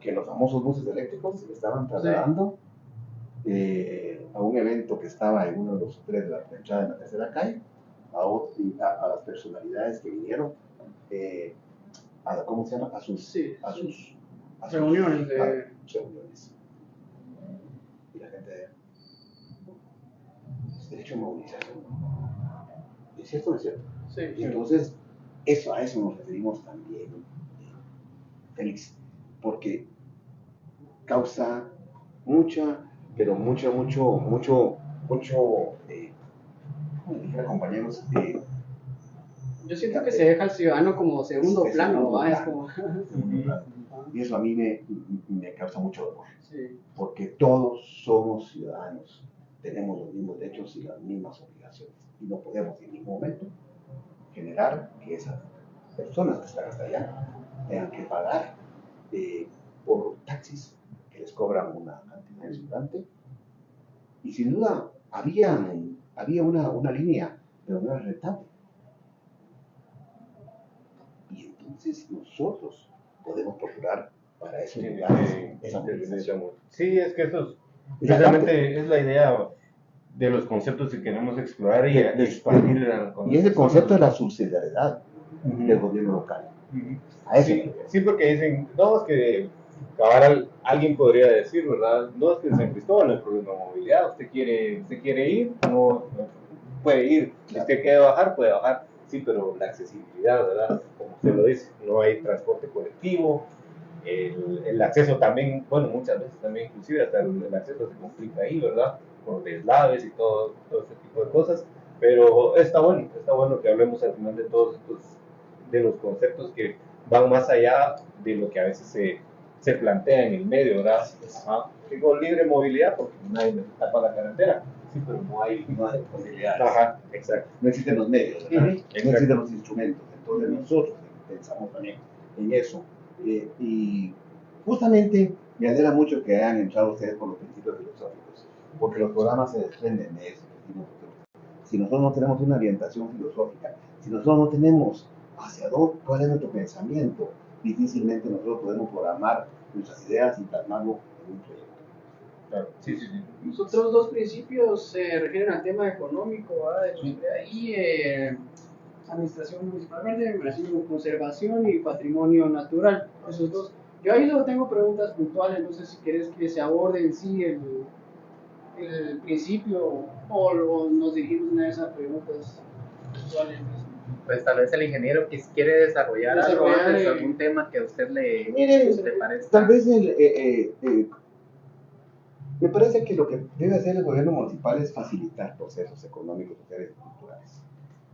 que los famosos buses eléctricos se estaban trasladando a un evento que estaba en uno de los hoteles de la entrada de la tercera calle, a las personalidades que vinieron ¿cómo se llama? A sus reuniones. Reuniones. Y la gente es derecho a movilización. ¿Es cierto o no es cierto? Sí. Y entonces, a eso nos referimos también, Félix, porque causa ¿cómo dijera, compañeros? Yo siento que se deja al ciudadano como segundo plano, es como... Y eso a mí me causa mucho dolor, Sí. porque todos somos ciudadanos, tenemos los mismos derechos y las mismas obligaciones, y no podemos en ningún momento generar que esas personas que están hasta allá tengan que pagar por taxis que les cobran una cantidad insultante. Y sin duda había una línea, pero no era rentable. Y entonces nosotros podemos procurar para esos lugares esa movilización. Sí, es que eso precisamente es la idea de los conceptos que queremos explorar y expandir. Y es el concepto de la subsidiariedad del gobierno local. A eso sí, porque dicen, no, es que cabal, alguien podría decir, ¿verdad? No, es que en San Cristóbal no hay problema de movilidad, usted quiere ir, no puede ir, si usted quiere bajar, puede bajar, sí, pero la accesibilidad, ¿verdad? Como usted lo dice, no hay transporte colectivo, el acceso también, bueno, muchas veces también, inclusive hasta el acceso se complica ahí, ¿verdad? Por deslaves y todo este tipo de cosas, pero está bueno que hablemos al final de todos estos, de los conceptos que van más allá de lo que a veces se plantea en el medio, ¿verdad? Digo libre movilidad porque nadie me tapa la carretera, sí, pero no hay posibilidades. Ajá, exacto. No existen los medios, ¿verdad? No existen los instrumentos. Entonces nosotros pensamos también en eso. Y justamente me alegra mucho que hayan entrado ustedes por los principios filosóficos, porque los programas se desprenden de eso. Si nosotros no tenemos una orientación filosófica, si nosotros no tenemos hacia dónde, cuál es nuestro pensamiento, difícilmente nosotros podemos programar nuestras ideas y plasmarlo en un proyecto. Claro. Sí. Los otros dos principios se refieren al tema económico, ¿verdad? Y administración municipalmente, conservación y patrimonio natural. Esos dos. Yo ahí solo tengo preguntas puntuales, no sé si quieres que se aborde en sí el principio o nos dirigimos a esas preguntas puntuales. Pues tal vez el ingeniero que quiere desarrollar algo antes, algún tema que a usted le parezca. Tal vez me parece que lo que debe hacer el gobierno municipal es facilitar procesos económicos, sociales y culturales.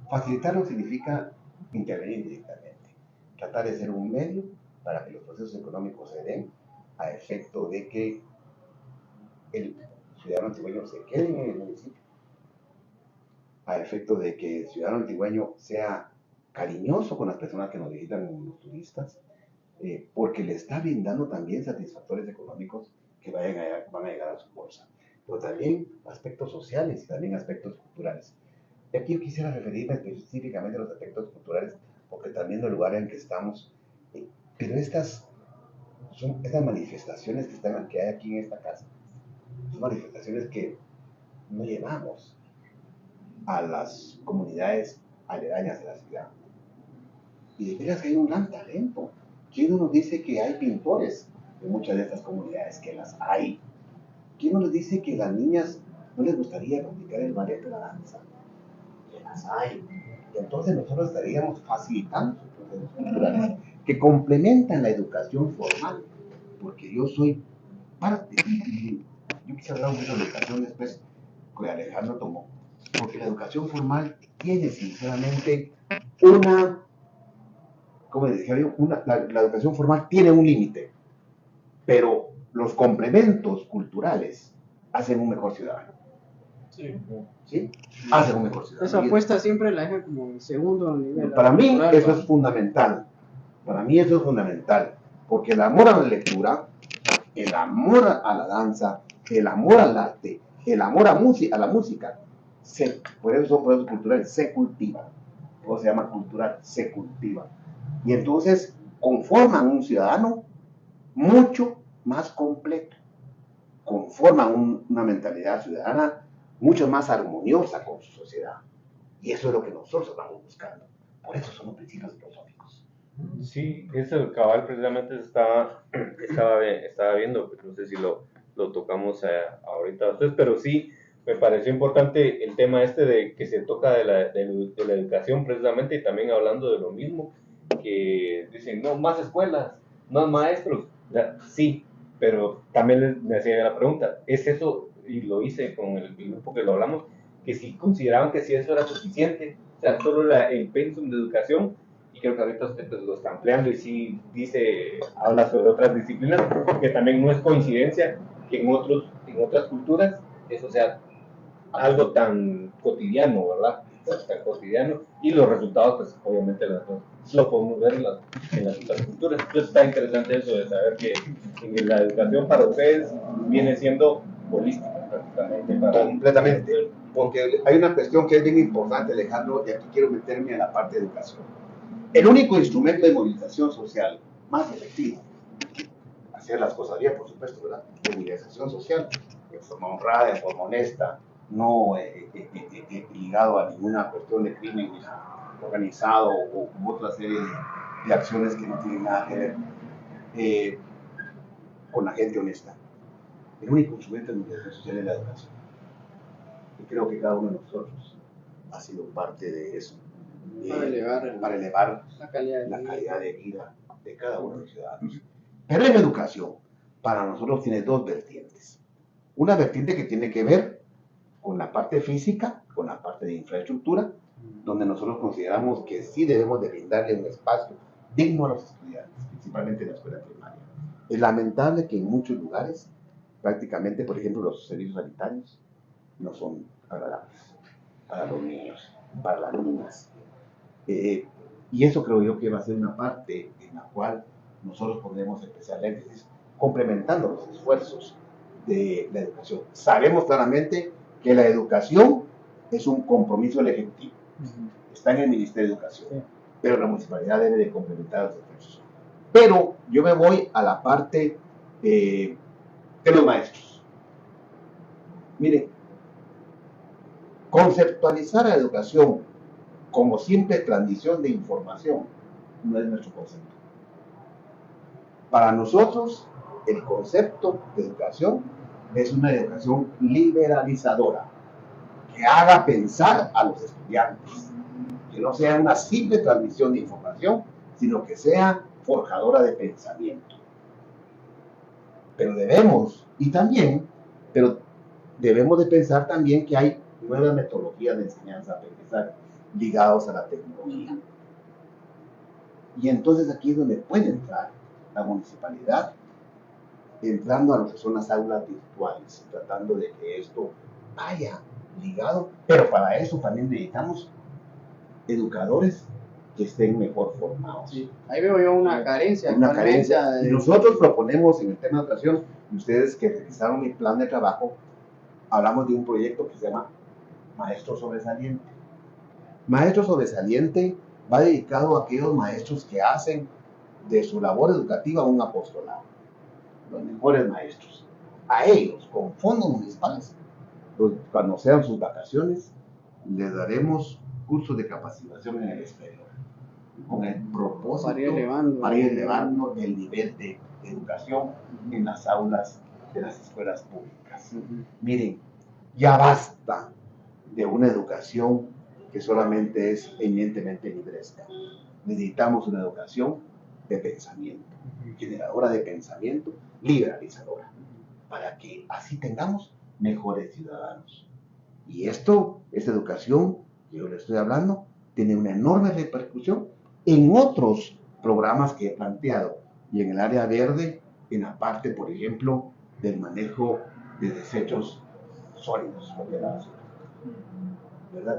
Facilitarlo significa intervenir directamente, tratar de ser un medio para que los procesos económicos se den a efecto de que el ciudadano antigüeño se quede en el municipio, a efecto de que el ciudadano antigüeño sea cariñoso con las personas que nos visitan, los turistas, porque le está brindando también satisfactores económicos que van a llegar a su bolsa, pero también aspectos sociales y también aspectos culturales. Y aquí yo quisiera referirme específicamente a los aspectos culturales, porque también el lugar en que estamos, pero estas manifestaciones que hay aquí en esta casa, son manifestaciones que no llevamos a las comunidades aledañas de la ciudad. Y de veras que hay un gran talento. ¿Quién no nos dice que hay pintores en muchas de estas comunidades? Que las hay. ¿Quién no nos dice que a las niñas no les gustaría practicar el ballet o la danza? Que las hay. Y entonces nosotros estaríamos facilitando sus procesos culturales que complementan la educación formal. Porque yo soy parte. Yo quise hablar un poco de educación después que Alejandro tomó. Porque la educación formal tiene sinceramente como decía yo, la educación formal tiene un límite, pero los complementos culturales hacen un mejor ciudadano. ¿Sí? Hacen un mejor ciudadano. Esa apuesta siempre la dejan como en segundo nivel. Para mí eso es fundamental. Para mí eso es fundamental, porque el amor a la lectura, el amor a la danza, el amor al arte, el amor a la música, por eso son procesos culturales, se cultivan. O se llama cultural, se cultiva. Y entonces conforman un ciudadano mucho más completo, conforman una mentalidad ciudadana mucho más armoniosa con su sociedad. Y eso es lo que nosotros estamos buscando. Por eso son los principios filosóficos. Sí, eso cabal precisamente estaba viendo, no sé si lo tocamos ahorita ustedes, pero sí me pareció importante el tema de que se toca de la educación precisamente, y también hablando de lo mismo, que dicen, no, más escuelas, más maestros, sí, pero también me hacía la pregunta, ¿es eso? Y lo hice con el grupo que lo hablamos, que si consideraban que si eso era suficiente, o sea, solo el pensum de educación, y creo que ahorita usted lo está ampliando y sí habla sobre otras disciplinas, que también no es coincidencia que en otras culturas eso sea algo tan cotidiano, ¿verdad? hasta cotidiano, y los resultados, pues obviamente lo podemos ver en las infraestructuras. Entonces está interesante eso de saber que la educación para ustedes viene siendo holística prácticamente. Completamente, porque hay una cuestión que es bien importante, Alejandro, y aquí quiero meterme a la parte de educación. El único instrumento de movilización social más efectivo, hacer las cosas bien, por supuesto, ¿verdad? De movilización social, de forma honrada, de forma honesta, no ligado a ninguna cuestión de crimen organizado u otra serie de acciones que no tienen nada que ver con la gente honesta. El único instrumento de movilización social es la educación. Y creo que cada uno de nosotros ha sido parte de eso. Para elevar la calidad de vida de cada uno de los ciudadanos. Pero en educación, para nosotros tiene dos vertientes. Una vertiente que tiene que ver con la parte física, con la parte de infraestructura, donde nosotros consideramos que sí debemos de brindarle un espacio digno a los estudiantes, principalmente en la escuela primaria. Es lamentable que en muchos lugares, prácticamente, por ejemplo, los servicios sanitarios no son agradables para los niños, para las niñas. Y eso creo yo que va a ser una parte en la cual nosotros pondremos especial énfasis, complementando los esfuerzos de la educación. Sabemos claramente que la educación es un compromiso del Ejecutivo, está en el Ministerio de Educación, pero la municipalidad debe de complementar los esfuerzos. Pero yo me voy a la parte de los maestros. Miren, conceptualizar a la educación como simple transmisión de información no es nuestro concepto. Para nosotros, el concepto de educación es una educación liberalizadora, que haga pensar a los estudiantes, que no sea una simple transmisión de información, sino que sea forjadora de pensamiento. Pero debemos de pensar también que hay nuevas metodologías de enseñanza-aprendizaje ligados a la tecnología. Y entonces aquí es donde puede entrar la municipalidad, entrando a lo que son las aulas virtuales, tratando de que esto vaya ligado, pero para eso también necesitamos educadores que estén mejor formados. Sí. Ahí veo yo una carencia. Una carencia. Y nosotros proponemos en el tema de educación, y ustedes que revisaron mi plan de trabajo, hablamos de un proyecto que se llama Maestro Sobresaliente. Maestro Sobresaliente va dedicado a aquellos maestros que hacen de su labor educativa un apostolado. Los mejores maestros. A ellos, con fondos municipales, cuando sean sus vacaciones, les daremos cursos de capacitación en el exterior, con el propósito para ir elevando el nivel de educación en las aulas de las escuelas públicas. Miren, ya basta de una educación que solamente es eminentemente libresca. Necesitamos una educación de pensamiento, generadora de pensamiento, liberalizadora, para que así tengamos mejores ciudadanos. Y esta educación que yo les estoy hablando, tiene una enorme repercusión en otros programas que he planteado, y en el área verde, en la parte, por ejemplo, del manejo de desechos sólidos, ¿verdad?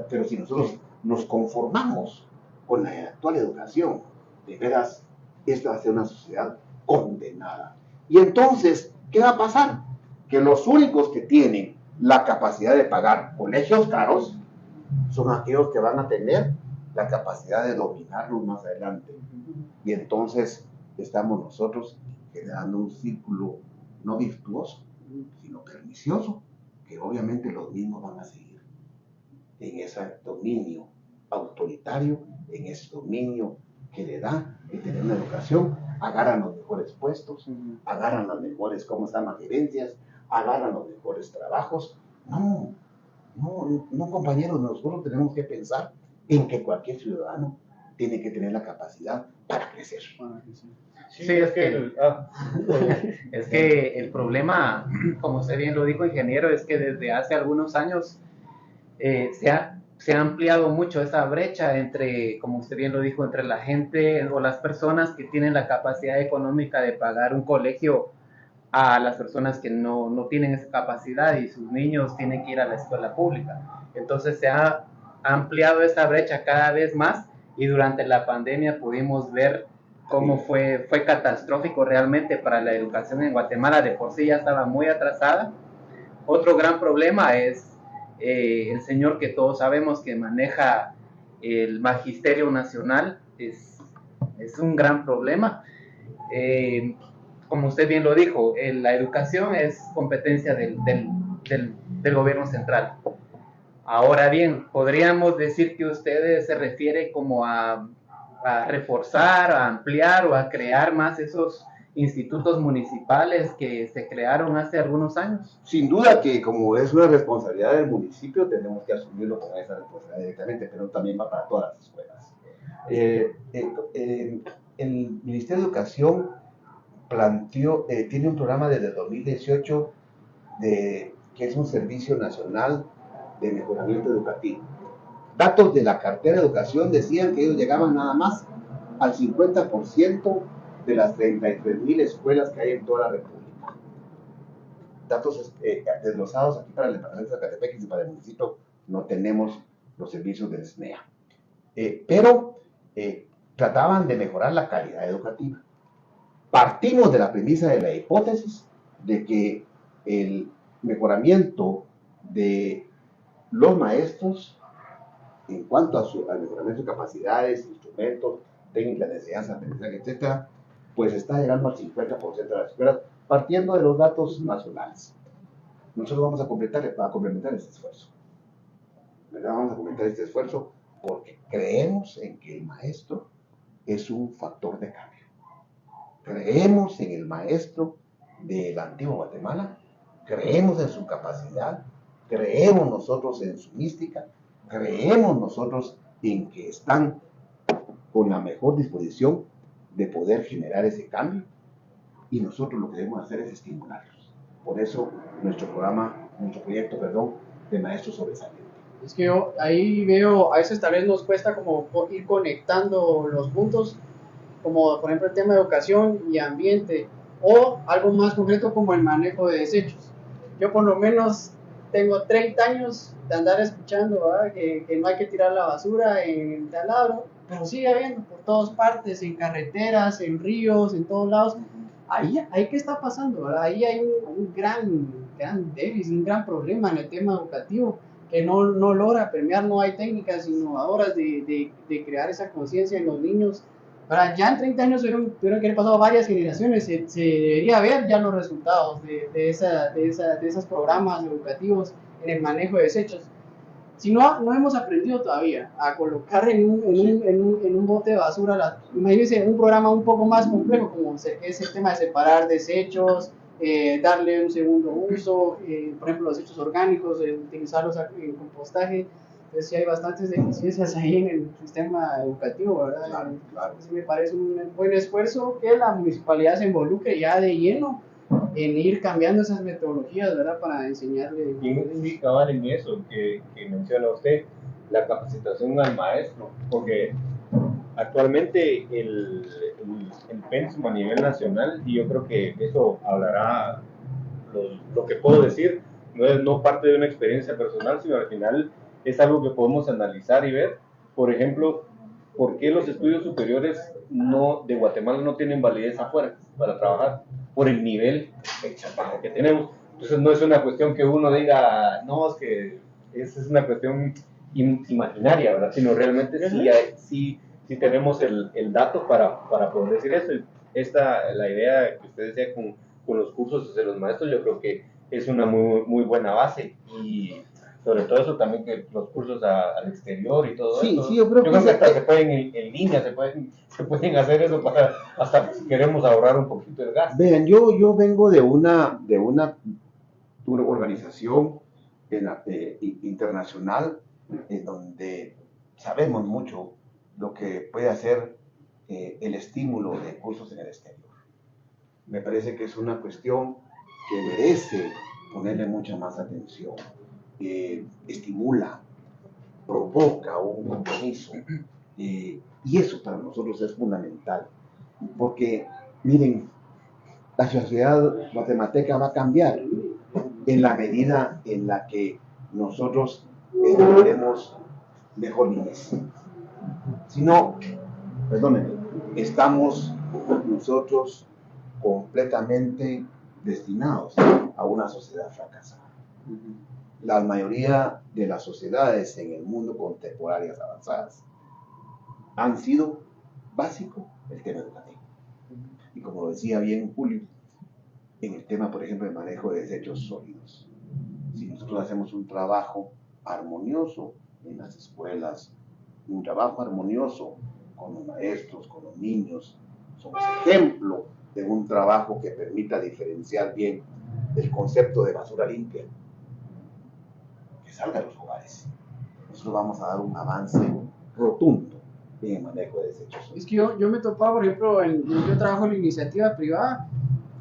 Pero si nosotros nos conformamos con la actual educación, de veras, esta va a ser una sociedad condenada. Y entonces, ¿qué va a pasar? Que los únicos que tienen la capacidad de pagar colegios caros son aquellos que van a tener la capacidad de dominarlos más adelante. Y entonces estamos nosotros generando un círculo no virtuoso, sino pernicioso, que obviamente los mismos van a seguir en ese dominio autoritario, en ese dominio que le da de tener una educación, agarran los mejores puestos, agarran las mejores, gerencias, agarran los mejores trabajos. No, compañeros, nosotros tenemos que pensar en que cualquier ciudadano tiene que tener la capacidad para crecer. Sí, es que el problema, como usted bien lo dijo, ingeniero, es que desde hace algunos años se ha ampliado mucho esa brecha entre, como usted bien lo dijo, entre la gente o las personas que tienen la capacidad económica de pagar un colegio a las personas que no tienen esa capacidad y sus niños tienen que ir a la escuela pública. Entonces se ha ha ampliado esa brecha cada vez más, y durante la pandemia pudimos ver cómo fue catastrófico realmente para la educación en Guatemala. De por sí ya estaba muy atrasada. Otro gran problema es el señor que todos sabemos que maneja el Magisterio Nacional. Es un gran problema. Como usted bien lo dijo, la educación es competencia del gobierno central. Ahora bien, podríamos decir que usted se refiere como a reforzar, a ampliar o a crear más esos institutos municipales que se crearon hace algunos años. Sin duda que como es una responsabilidad del municipio, tenemos que asumirlo con esa responsabilidad directamente, pero también va para todas las escuelas. El Ministerio de Educación tiene un programa desde 2018 que es un servicio nacional de mejoramiento educativo. Datos de la cartera de educación decían que ellos llegaban nada más al 50% de las 33,000 escuelas que hay en toda la República. Datos desglosados aquí para el departamento de Zacatepec y para el municipio no tenemos los servicios del SNEA. Pero trataban de mejorar la calidad educativa. Partimos de la premisa de la hipótesis de que el mejoramiento de los maestros en cuanto al mejoramiento de capacidades, instrumentos, técnicas de enseñanza, aprendizaje, etc., pues está llegando al 50% de las escuelas, partiendo de los datos nacionales. Nosotros vamos a complementar este esfuerzo. ¿Verdad? Vamos a complementar este esfuerzo porque creemos en que el maestro es un factor de cambio. Creemos en el maestro del antiguo Guatemala, creemos en su capacidad, creemos nosotros en su mística, creemos nosotros en que están con la mejor disposición de poder generar ese cambio, y nosotros lo que debemos hacer es estimularlos. Por eso nuestro proyecto de maestros sobresalientes. Es que yo ahí veo, a veces tal vez nos cuesta como ir conectando los puntos, como por ejemplo el tema de educación y ambiente, o algo más concreto como el manejo de desechos. Yo por lo menos tengo 30 años de andar escuchando que no hay que tirar la basura en tal lado, pero sigue habiendo por todas partes, en carreteras, en ríos, en todos lados. Ahí ¿qué está pasando? ¿Verdad? Ahí hay un gran déficit, un gran problema en el tema educativo que no logra permear. No hay técnicas innovadoras de crear esa conciencia en los niños. ¿Verdad? Ya en 30 años tuvieron que haber pasado varias generaciones, se debería ver ya los resultados de esos programas educativos en el manejo de desechos. Si no hemos aprendido todavía a colocar en un bote de basura, imagínense un programa un poco más complejo como es el tema de separar desechos, darle un segundo uso, por ejemplo los desechos orgánicos, utilizarlos en compostaje. Entonces sí hay bastantes deficiencias ahí en el sistema educativo, ¿verdad? Claro. Entonces me parece un buen esfuerzo que la municipalidad se involucre ya de lleno en ir cambiando esas metodologías, ¿verdad? Para enseñarle. Y cabal en eso que menciona usted, la capacitación al maestro, porque actualmente el pensum a nivel nacional, y yo creo que eso hablará lo que puedo decir, no es parte de una experiencia personal, sino al final es algo que podemos analizar y ver. Por ejemplo, ¿por qué los estudios superiores de Guatemala no tienen validez afuera para trabajar? Por el nivel de chapaje que tenemos. Entonces no es una cuestión que uno diga, no, es que esa es una cuestión imaginaria, ¿verdad? Sino realmente sí tenemos el dato para poder decir eso. La idea que usted decía con los cursos de los maestros, yo creo que es una muy, muy buena base, y sobre todo eso también, que los cursos al exterior y todo eso. Sí, yo creo que hasta se pueden en línea, se pueden hacer eso hasta si queremos ahorrar un poquito el gas. Vean, yo vengo de una organización internacional en donde sabemos mucho lo que puede hacer el estímulo de cursos en el exterior. Me parece que es una cuestión que merece ponerle mucha más atención. Estimula, provoca un compromiso, y eso para nosotros es fundamental, porque miren, la sociedad guatemalteca va a cambiar en la medida en la que nosotros entendemos mejor niñez. Sino, perdónenme, estamos nosotros completamente destinados a una sociedad fracasada. La mayoría de las sociedades en el mundo contemporáneas avanzadas han sido básico el tema educativo. Y como lo decía bien Julio, en el tema, por ejemplo, del manejo de desechos sólidos, si nosotros hacemos un trabajo armonioso en las escuelas, un trabajo armonioso con los maestros, con los niños, somos ejemplo de un trabajo que permita diferenciar bien el concepto de basura limpia, que salga de los hogares. Nosotros vamos a dar un avance rotundo en el manejo de desechos. Es que yo me topaba, por ejemplo, yo trabajo en la iniciativa privada,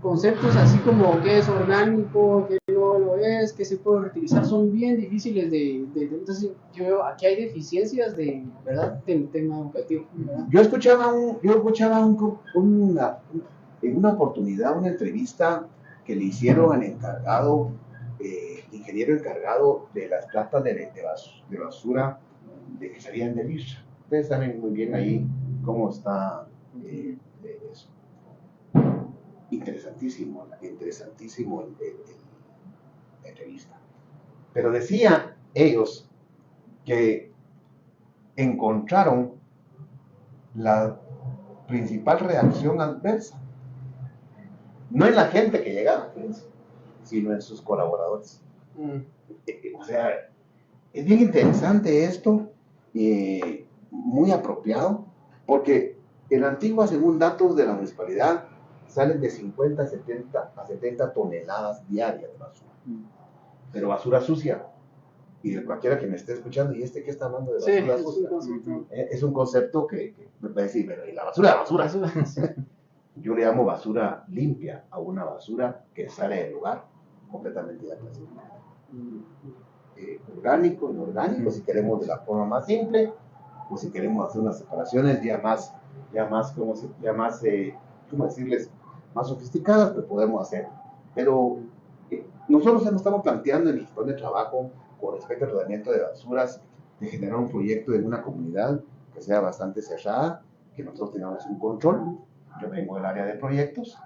conceptos así como qué es orgánico, qué no lo es, qué se puede reutilizar, son bien difíciles entonces yo veo, aquí hay deficiencias ¿verdad? Del tema educativo, ¿verdad? Yo escuchaba en una oportunidad una entrevista que le hicieron al encargado, ingeniero encargado de las plantas de basura que salían de Listra. Ustedes saben muy bien ahí cómo está eso. Interesantísimo la entrevista. Pero decían ellos que encontraron la principal reacción adversa, no en la gente que llegaba, sino en sus colaboradores. O sea, es bien interesante esto, muy apropiado, porque en la Antigua, según datos de la municipalidad, salen de 50 a 70 toneladas diarias de basura. Pero basura sucia. Y de cualquiera que me esté escuchando, ¿y qué está hablando de basura sucia? Es un concepto que me puede decir, pero ¿y la basura? Yo le llamo basura limpia a una basura que sale del lugar completamente de clasificada. Orgánico, inorgánico, si queremos de la forma más simple, o si queremos hacer unas separaciones más sofisticadas, pues podemos hacer. Pero nosotros nos estamos planteando en el plan de trabajo con respecto al tratamiento de basuras, de generar un proyecto en una comunidad que sea bastante cerrada, que nosotros tengamos un control. Yo vengo del área de proyectos,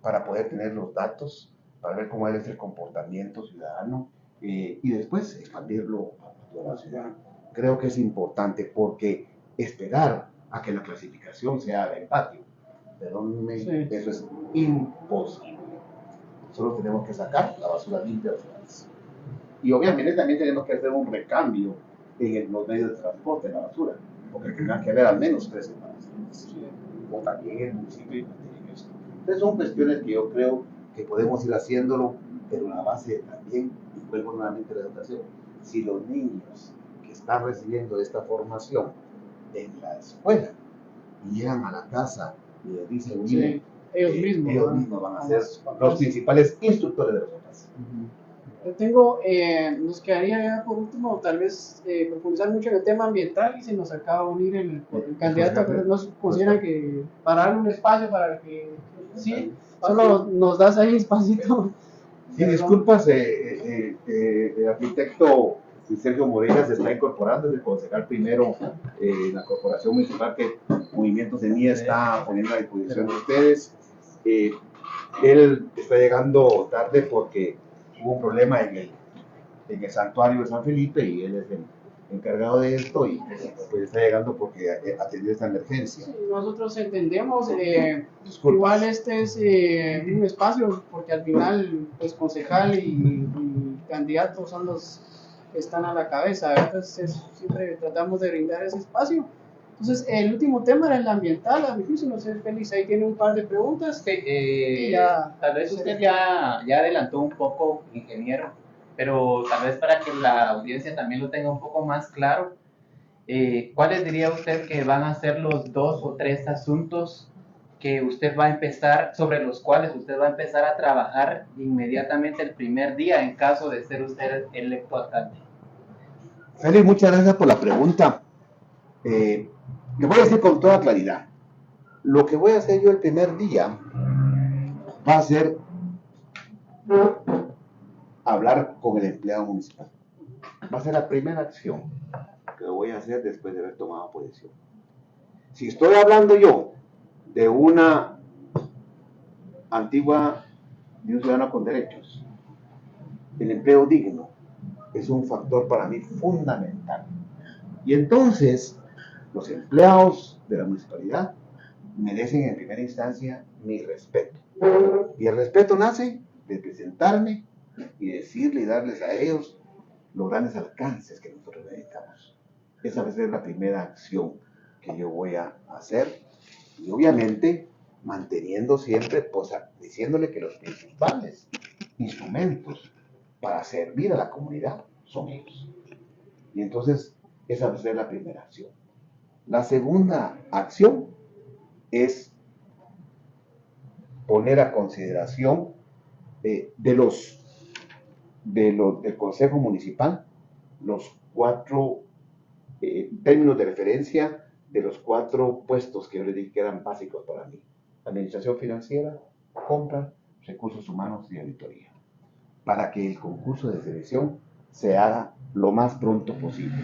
para poder tener los datos, para ver cómo es el comportamiento ciudadano, y después expandirlo a toda la ciudad. Creo que es importante, porque esperar a que la clasificación sea de patio, perdónenme, sí, eso es imposible. Solo tenemos que sacar la basura limpia de los lugares. Y obviamente también tenemos que hacer un recambio en los medios de transporte de la basura, porque tendrá que haber al menos 3 semanas. O también el municipio tiene esto. Entonces son cuestiones que yo creo que podemos ir haciéndolo, pero la base también, y vuelvo nuevamente a la educación, si los niños que están recibiendo esta formación en la escuela llegan a la casa y les dicen, miren, ellos mismos van a ser los principales instructores de los demás. Yo tengo, nos quedaría ya por último tal vez profundizar mucho en el tema ambiental, y se nos acaba de unir el candidato, pero nos consideran que para darle un espacio para que sí, solo nos das ahí espacito. Sí, disculpas, el arquitecto Sergio Moreira se está incorporando, es el concejal primero en la corporación municipal que Movimiento Semilla está poniendo a disposición de ustedes. Él está llegando tarde porque hubo un problema en el santuario de San Felipe, y él es el encargado de esto, y pues está llegando porque atendió esta emergencia. Sí, nosotros entendemos, igual este es un espacio, porque al final pues concejal y candidato son los que están a la cabeza, entonces siempre tratamos de brindar ese espacio. Entonces, el último tema era el ambiental, a mi juicio, no sé, Félix, ahí tiene un par de preguntas. Sí, tal vez usted ya adelantó un poco, ingeniero, pero tal vez para que la audiencia también lo tenga un poco más claro, ¿cuáles diría usted que van a ser los 2 o 3 asuntos que usted va a empezar, sobre los cuales usted va a empezar a trabajar inmediatamente el primer día en caso de ser usted electo alcalde? Félix, muchas gracias por la pregunta. Le voy a decir con toda claridad, lo que voy a hacer yo el primer día va a ser hablar con el empleado municipal. Va a ser la primera acción. que voy a hacer después de haber tomado posición. Si estoy hablando yo de una antigua, de un ciudadano con derechos, el empleo digno es un factor para mí fundamental. Y entonces, los empleados de la municipalidad merecen en primera instancia mi respeto. Y el respeto nace de presentarme y decirle y darles a ellos los grandes alcances que nosotros necesitamos. Esa va a ser la primera acción que yo voy a hacer. Y obviamente manteniendo siempre, pues, diciéndole que los principales instrumentos para servir a la comunidad son ellos. Y entonces esa va a ser la primera acción. La segunda acción es poner a consideración del Consejo Municipal los 4 términos de referencia de los 4 puestos que yo les dije que eran básicos para mí: administración financiera, compra, recursos humanos y auditoría, para que el concurso de selección se haga lo más pronto posible.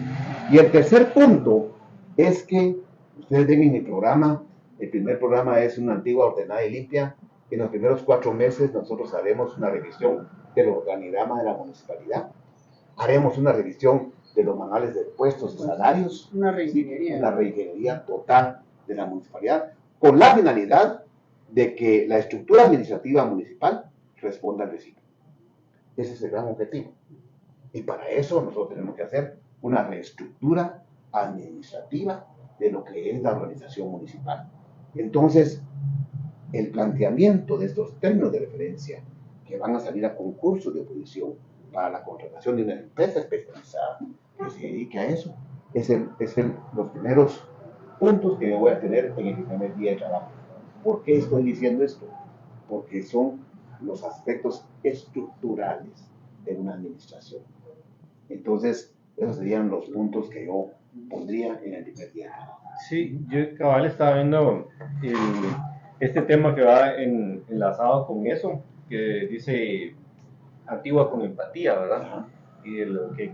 Y el tercer punto es que ustedes ven en mi programa, el primer programa es una antigua, ordenada y limpia. En los primeros 4 meses nosotros haremos una revisión del organigrama de la municipalidad, haremos una revisión de los manuales de puestos y salarios, una reingeniería. Sí, una reingeniería total de la municipalidad, con la finalidad de que la estructura administrativa municipal responda al recibo. Ese es el gran objetivo. Y para eso nosotros tenemos que hacer una reestructura administrativa de lo que es la organización municipal. Entonces, el planteamiento de estos términos de referencia que van a salir a concursos de oposición para la contratación de una empresa especializada que se dedique a eso, es los primeros puntos que yo voy a tener en el primer día de trabajo. ¿Por qué estoy diciendo esto? Porque son los aspectos estructurales de una administración. Entonces, esos serían los puntos que yo pondría en el primer día de trabajo. Sí, yo cabal estaba viendo este tema que va enlazado con eso, que dice Antigua con empatía, ¿verdad? Ajá. Y de lo que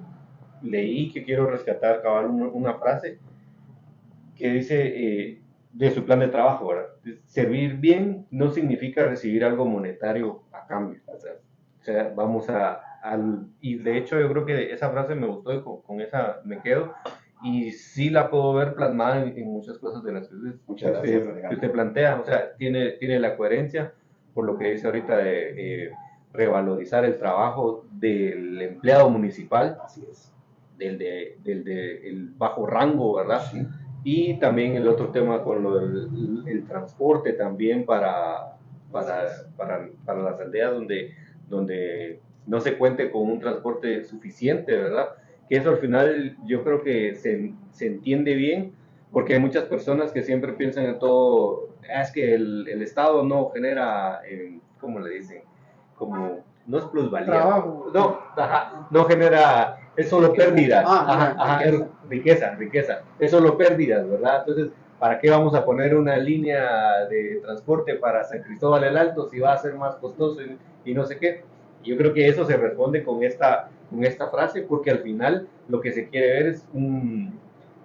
leí, que quiero rescatar cabal una frase que dice de su plan de trabajo, ¿verdad? Servir bien no significa recibir algo monetario a cambio. O sea, vamos y de hecho yo creo que esa frase me gustó y con esa me quedo. Y sí la puedo ver plasmada en muchas cosas de las que usted plantea. O sea, tiene la coherencia por lo que dice ahorita de revalorizar el trabajo del empleado municipal. Así es. El bajo rango, ¿verdad? Sí. Y también el otro tema con lo del transporte también para las aldeas donde no se cuente con un transporte suficiente, ¿verdad? Que eso al final yo creo que se entiende bien, porque hay muchas personas que siempre piensan en todo, es que el Estado no genera, ¿cómo le dicen? Como, no es plusvalía. Trabajo. No genera, es solo pérdidas. Riqueza. Es solo pérdidas, ¿verdad? Entonces, ¿para qué vamos a poner una línea de transporte para San Cristóbal el Alto si va a ser más costoso y no sé qué? Yo creo que eso se responde con esta frase, porque al final lo que se quiere ver es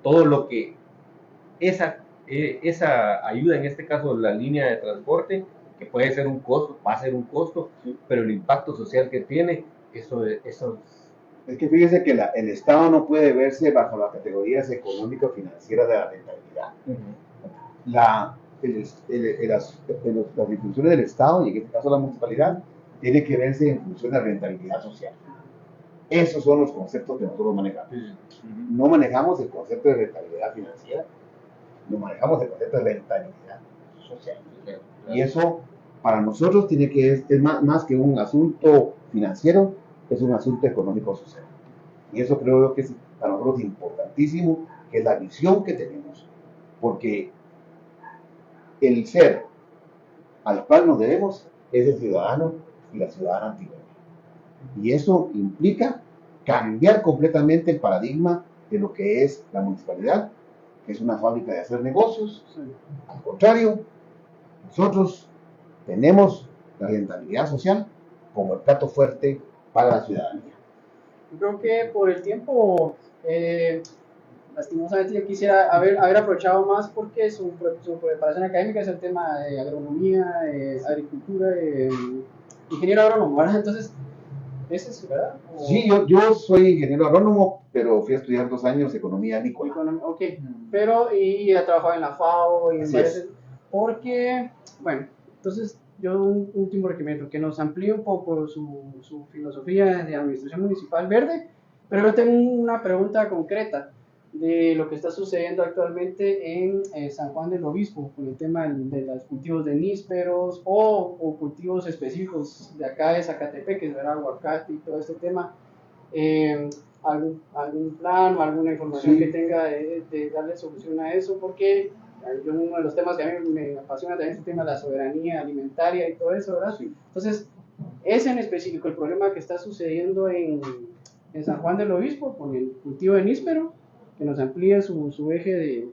todo lo que esa ayuda, en este caso la línea de transporte, que puede ser un costo, va a ser un costo, pero el impacto social que tiene, eso es... Es que fíjese que el Estado no puede verse bajo las categorías económico-financieras de la rentabilidad. Las instituciones del Estado, y en este caso la municipalidad, tiene que verse en función de la rentabilidad social. Esos son los conceptos que nosotros manejamos. No manejamos el concepto de rentabilidad financiera, no manejamos el concepto de rentabilidad social. Y eso para nosotros es más que un asunto financiero, es un asunto económico-social. Y eso creo que es para nosotros importantísimo, que es la visión que tenemos. Porque el ser al cual nos debemos es el ciudadano y la ciudadana antigua. Y eso implica cambiar completamente el paradigma de lo que es la municipalidad, que es una fábrica de hacer negocios. Al contrario, nosotros tenemos la rentabilidad social como el plato fuerte para la ciudadanía. Yo creo que por el tiempo lastimosamente yo quisiera haber aprovechado más porque su preparación académica es el tema de agronomía, agricultura, ingeniero agrónomo, ¿verdad? Entonces, ¿ese es verdad? Sí, yo soy ingeniero agrónomo, pero fui a estudiar 2 años economía agrícola. Ok, pero y ha trabajado en la FAO y en Así varias... es. Porque, bueno, entonces yo un último requerimiento, que nos amplíe un poco su filosofía de administración municipal verde, pero yo tengo una pregunta concreta de lo que está sucediendo actualmente en San Juan del Obispo con el tema de los cultivos de nísperos o cultivos específicos de acá de Zacatepeques, ¿verdad? Aguacate y todo este tema. Eh, algún plan o alguna información Sí. que tenga de darle solución a eso, porque uno de los temas que a mí me apasiona también es el tema de la soberanía alimentaria y todo eso, ¿verdad? Sí. Entonces, ese en específico, el problema que está sucediendo en San Juan del Obispo con el cultivo de níspero, que nos amplíe su eje de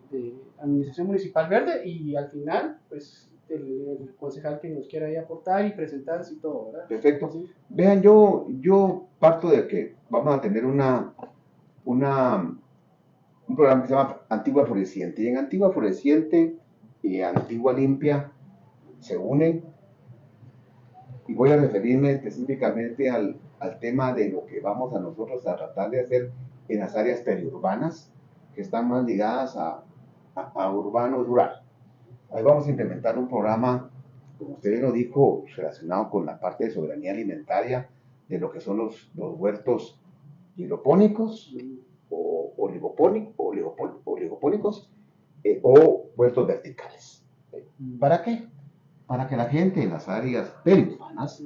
administración municipal verde y al final, pues, el concejal que nos quiera ahí aportar y presentarse y todo, ¿verdad? Perfecto. Sí. Vean, yo parto de que vamos a tener un programa que se llama Antigua Floreciente. Y en Antigua Floreciente y Antigua Limpia se unen. Y voy a referirme específicamente al tema de lo que vamos a nosotros a tratar de hacer en las áreas periurbanas, que están más ligadas a urbano-rural. Ahí vamos a implementar un programa, como usted lo dijo, relacionado con la parte de soberanía alimentaria, de lo que son los huertos hidropónicos o oligopónicos o huertos verticales. ¿Para qué? Para que la gente en las áreas periurbanas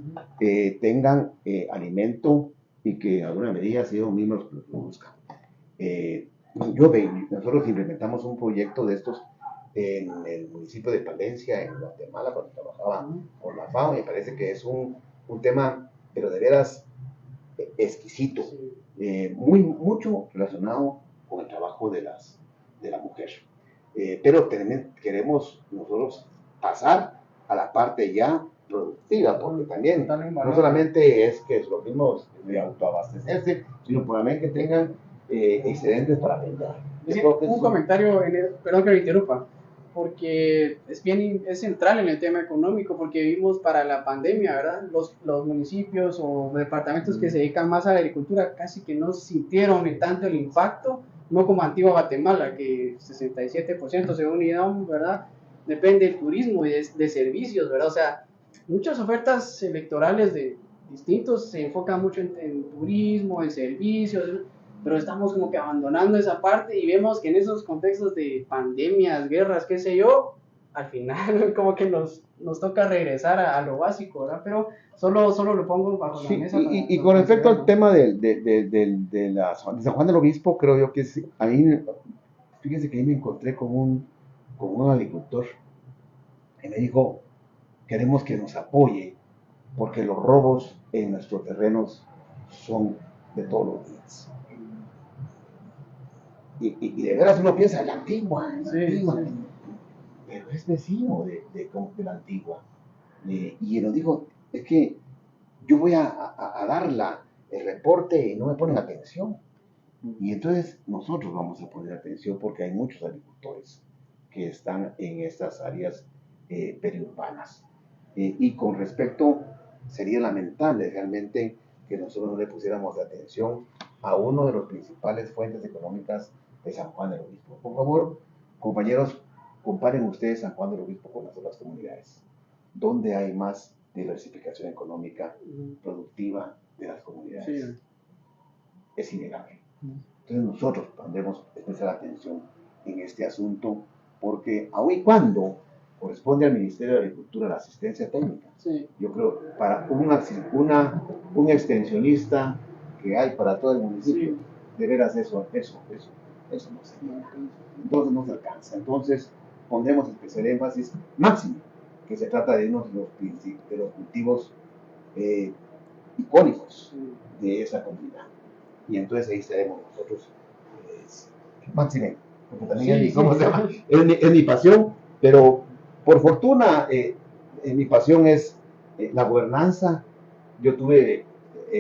tengan alimento y que en alguna medida sea ellos mismos los que produzcan. Nosotros implementamos un proyecto de estos en el municipio de Palencia, en Guatemala, cuando trabajaba con la FAO. Me parece que es un tema, pero de veras exquisito, mucho relacionado con el trabajo de la mujer. Pero queremos nosotros pasar a la parte ya productiva, porque también no solamente es que es lo mismo de autoabastecerse, sino también que tengan excedentes para vender. Un comentario, perdón que me interrumpa, porque es central en el tema económico, porque vimos para la pandemia, ¿verdad? Los municipios o departamentos que se dedican más a la agricultura casi que no sintieron tanto el impacto, no como Antigua Guatemala, que 67% según IDAM, ¿verdad? Depende del turismo y de servicios, ¿verdad? O sea, muchas ofertas electorales de distintos se enfocan mucho en turismo, en servicios, pero estamos como que abandonando esa parte y vemos que en esos contextos de pandemias, guerras, qué sé yo, al final como que nos toca regresar a lo básico, ¿verdad? Pero solo lo pongo bajo la mesa. Y con respecto al tema de San Juan del Obispo, creo yo que ahí, fíjense que ahí me encontré con un agricultor y me dijo, queremos que nos apoye porque los robos en nuestros terrenos son de todos los días. Y de veras uno piensa en la antigua, pero es vecino de la antigua. Y nos dijo, es que yo voy a dar el reporte y no me ponen atención. Y entonces nosotros vamos a poner atención porque hay muchos agricultores que están en estas áreas periurbanas. Y con respecto, sería lamentable realmente que nosotros no le pusiéramos atención a uno de los principales fuentes económicas de San Juan del Obispo. Por favor, compañeros, comparen ustedes San Juan del Obispo con las otras comunidades. ¿Dónde hay más diversificación económica productiva de las comunidades? Sí. Es innegable. Entonces nosotros pondremos especial atención en este asunto porque aun y cuando corresponde al Ministerio de Agricultura la asistencia técnica, yo creo para un extensionista que hay para todo el municipio, de veras eso no se entonces no se alcanza. Entonces pondremos especial énfasis máximo que se trata de uno de los cultivos icónicos de esa comunidad. Y entonces ahí estaremos nosotros máximo, porque también es mi pasión, pero por fortuna mi pasión es la gobernanza. Yo tuve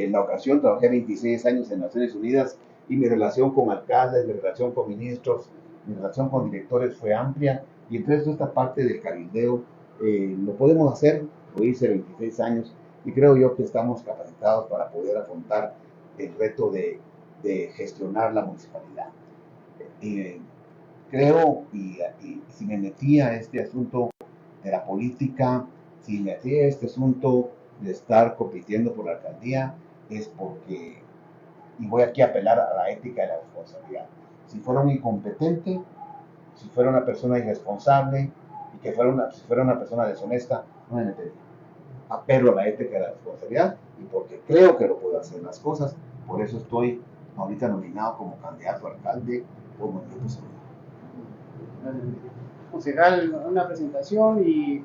la ocasión, trabajé 26 años en Naciones Unidas y mi relación con alcaldes, mi relación con ministros, mi relación con directores fue amplia, y entonces esta parte del cabildeo lo podemos hacer, lo hice 26 años, y creo yo que estamos capacitados para poder afrontar el reto de gestionar la municipalidad. Creo, y si me metí a este asunto de la política, si me metí a este asunto de estar compitiendo por la alcaldía, es porque, y voy aquí a apelar a la ética y la responsabilidad. Si fuera un incompetente, si fuera una persona irresponsable, y que si fuera una persona deshonesta, no me metería. Apelo a la ética y la responsabilidad, y porque creo que lo puedo hacer las cosas, por eso estoy ahorita nominado como candidato a alcalde por Movimiento Ciudadano. Concejal, una presentación y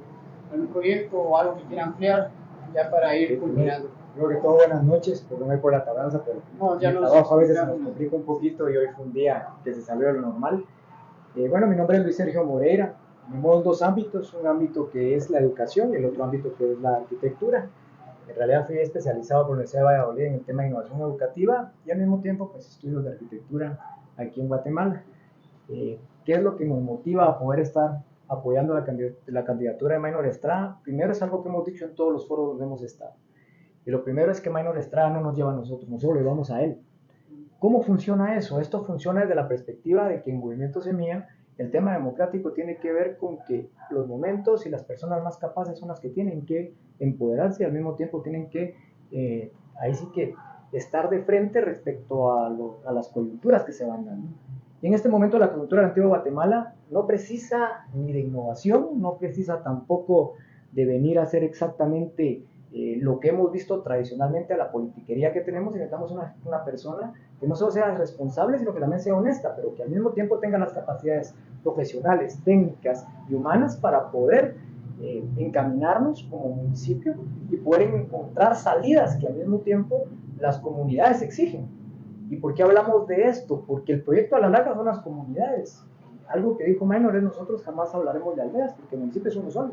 un proyecto o algo que quiera ampliar ya para ir culminando. Creo que todo buenas noches, perdón por la tardanza, pero No, ya el nos trabajo a veces claro, nos complica un poquito y hoy fue un día que se salió de lo normal. Bueno, mi nombre es Luis Sergio Moreira, me muevo en dos ámbitos, un ámbito que es la educación y el otro ámbito que es la arquitectura. En realidad fui especializado por la Universidad de Valladolid en el tema de innovación educativa y al mismo tiempo pues estudios de arquitectura aquí en Guatemala. ¿Qué es lo que nos motiva a poder estar apoyando la candidatura de Maynor Estrada? Primero es algo que hemos dicho en todos los foros donde hemos estado. Y lo primero es que Maynor Estrada no nos lleva a nosotros lo llevamos a él. ¿Cómo funciona eso? Esto funciona desde la perspectiva de que en Movimiento Semilla el tema democrático tiene que ver con que los momentos y las personas más capaces son las que tienen que empoderarse y al mismo tiempo tienen que, ahí sí que, estar de frente respecto a las coyunturas que se van dando. Y en este momento la coyuntura de Antigua Guatemala no precisa ni de innovación, no precisa tampoco de venir a hacer exactamente lo que hemos visto tradicionalmente a la politiquería que tenemos, y necesitamos una persona que no solo sea responsable, sino que también sea honesta, pero que al mismo tiempo tenga las capacidades profesionales, técnicas y humanas para poder encaminarnos como municipio y poder encontrar salidas que al mismo tiempo las comunidades exigen. ¿Y por qué hablamos de esto? Porque el proyecto a la larga son las comunidades. Algo que dijo Maynor es: nosotros jamás hablaremos de aldeas, porque municipios son solo.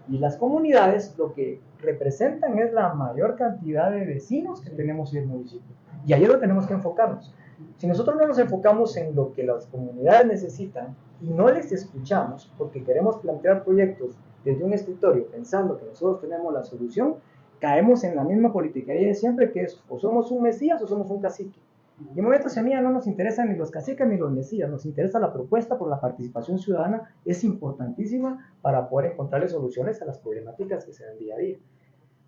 Y las comunidades lo que representan es la mayor cantidad de vecinos que tenemos en el municipio. Y ahí es donde tenemos que enfocarnos. Si nosotros no nos enfocamos en lo que las comunidades necesitan y no les escuchamos porque queremos plantear proyectos desde un escritorio pensando que nosotros tenemos la solución, caemos en la misma politiquería de siempre, que es o somos un mesías o somos un cacique. Y en Movimiento Semilla no nos interesan ni los caciques ni los mesías, nos interesa la propuesta, por la participación ciudadana es importantísima para poder encontrarle soluciones a las problemáticas que se dan día a día.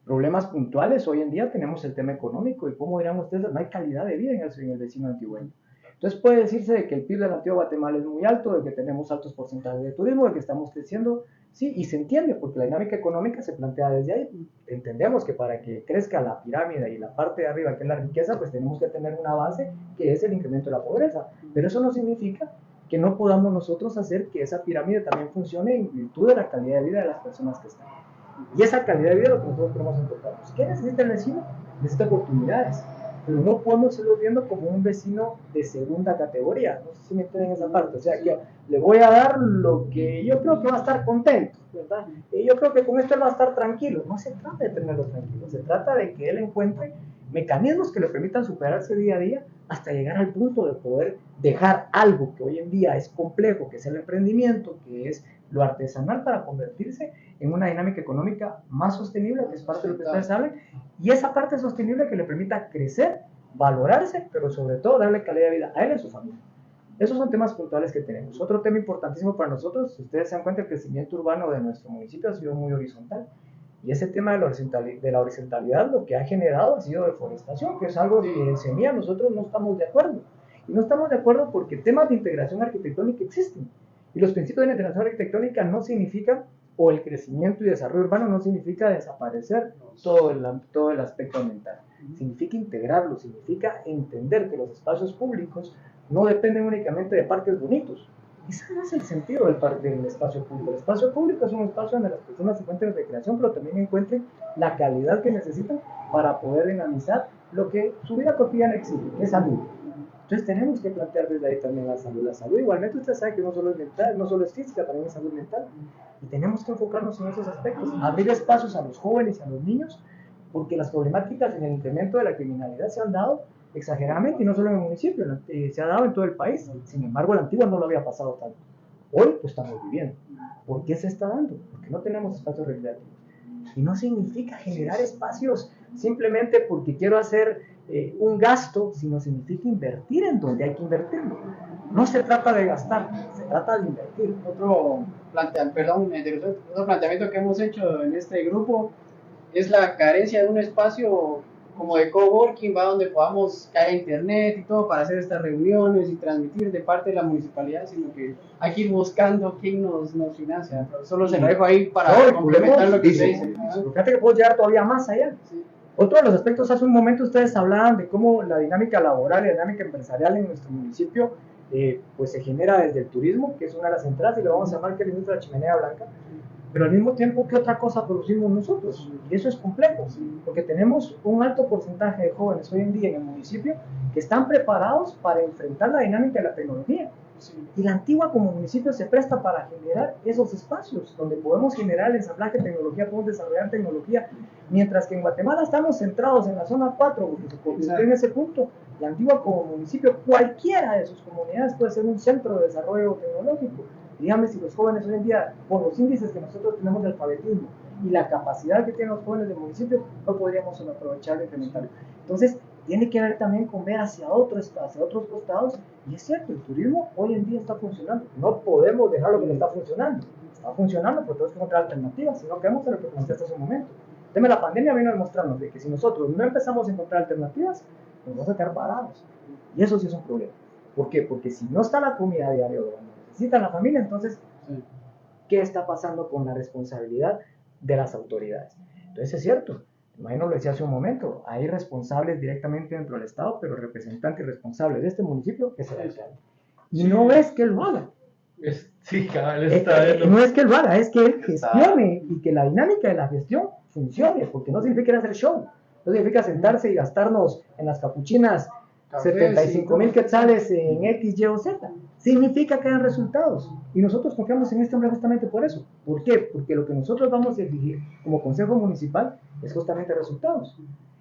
Problemas puntuales, hoy en día tenemos el tema económico y como dirán ustedes, no hay calidad de vida en el vecino antigüeño. Entonces puede decirse de que el PIB de la Antigua Guatemala es muy alto, de que tenemos altos porcentajes de turismo, de que estamos creciendo, sí, y se entiende porque la dinámica económica se plantea desde ahí. Entendemos que para que crezca la pirámide y la parte de arriba, que es la riqueza, pues tenemos que tener una base que es el incremento de la pobreza, pero eso no significa que no podamos nosotros hacer que esa pirámide también funcione en virtud de la calidad de vida de las personas que están. Y esa calidad de vida es lo que nosotros queremos enfocarnos. ¿Qué necesita el vecino? Necesita oportunidades. Pero no podemos irlo viendo como un vecino de segunda categoría. No sé si me entienden esa parte. O sea, que le voy a dar lo que yo creo que va a estar contento, ¿verdad? Y yo creo que con esto él va a estar tranquilo. No se trata de tenerlo tranquilo. Se trata de que él encuentre mecanismos que le permitan superarse día a día hasta llegar al punto de poder dejar algo que hoy en día es complejo, que es el emprendimiento, que es lo artesanal, para convertirse en una dinámica económica más sostenible, que es parte de lo que ustedes saben, y esa parte sostenible que le permita crecer, valorarse, pero sobre todo darle calidad de vida a él y a su familia. Esos son temas puntuales que tenemos. Otro tema importantísimo para nosotros, si ustedes se dan cuenta, el crecimiento urbano de nuestro municipio ha sido muy horizontal, y ese tema de la horizontalidad lo que ha generado ha sido deforestación, que es algo que en Semilla nosotros no estamos de acuerdo. Y no estamos de acuerdo porque temas de integración arquitectónica existen. Y los principios de integración arquitectónica no significan, o el crecimiento y desarrollo urbano no significa desaparecer todo el aspecto ambiental. Significa integrarlo, significa entender que los espacios públicos no dependen únicamente de parques bonitos. Ese no es el sentido del espacio público. El espacio público es un espacio donde las personas encuentren recreación, pero también encuentren la calidad que necesitan para poder dinamizar lo que su vida cotidiana exige, que es salud. Entonces tenemos que plantear desde ahí también la salud. La salud igualmente usted sabe que no solo es mental, no solo es física, también es salud mental. Y tenemos que enfocarnos en esos aspectos, abrir espacios a los jóvenes y a los niños porque las problemáticas en el incremento de la criminalidad se han dado exageradamente, y no solo en el municipio, se ha dado en todo el país. Sin embargo, la Antigua no lo había pasado tanto. Hoy lo estamos viviendo. ¿Por qué se está dando? Porque no tenemos espacios recreativos. Y no significa generar espacios simplemente porque quiero hacer un gasto, sino significa invertir en donde hay que invertirlo. No se trata de gastar, se trata de invertir. Otro planteamiento que hemos hecho en este grupo es la carencia de un espacio como de coworking, ¿va? Donde podamos caer internet y todo para hacer estas reuniones y transmitir de parte de la municipalidad, sino que hay que ir buscando quién nos financia. Pero solo se lo dejo ahí para complementar lo que usted dice. Fíjate que puedo llegar todavía más allá. Sí. Otro de los aspectos, hace un momento ustedes hablaban de cómo la dinámica laboral y la dinámica empresarial en nuestro municipio pues se genera desde el turismo, que es una de las entradas, y lo vamos a llamar que es la industria de la chimenea blanca. Pero al mismo tiempo, ¿qué otra cosa producimos nosotros? Y eso es complejo, porque tenemos un alto porcentaje de jóvenes hoy en día en el municipio que están preparados para enfrentar la dinámica de la tecnología. Y la Antigua como municipio se presta para generar esos espacios donde podemos generar el ensamblaje de tecnología, podemos desarrollar tecnología, mientras que en Guatemala estamos centrados en la zona 4, porque se convirtió en ese punto. La Antigua como municipio, cualquiera de sus comunidades puede ser un centro de desarrollo tecnológico. Dígame si los jóvenes hoy en día, por los índices que nosotros tenemos de alfabetismo y la capacidad que tienen los jóvenes del municipio, no podríamos aprovechar de implementarlo. Entonces, tiene que ver también con ver hacia otros costados, y es cierto, el turismo hoy en día está funcionando. No podemos dejar lo que no está funcionando. Está funcionando, pero tenemos que encontrar alternativas, si no queremos lo que comenté hasta hace un momento. El tema de la pandemia vino a demostrarnos de que si nosotros no empezamos a encontrar alternativas, nos vamos a quedar parados. Y eso sí es un problema. ¿Por qué? Porque si no está la comida diaria, necesita la familia, entonces, ¿qué está pasando con la responsabilidad de las autoridades? Entonces es cierto, Imagino lo decía hace un momento, hay responsables directamente dentro del Estado, pero el representante responsable de este municipio es el alcalde. Y no es que él lo haga. Sí, cabal, no es que él lo haga, es que él gestione y que la dinámica de la gestión funcione, porque no significa ir a hacer show, no significa sentarse y gastarnos en las capuchinas 75,000 quetzales en X, Y o Z. Significa que hayan resultados. Y nosotros confiamos en este hombre justamente por eso. ¿Por qué? Porque lo que nosotros vamos a exigir como Consejo Municipal es justamente resultados.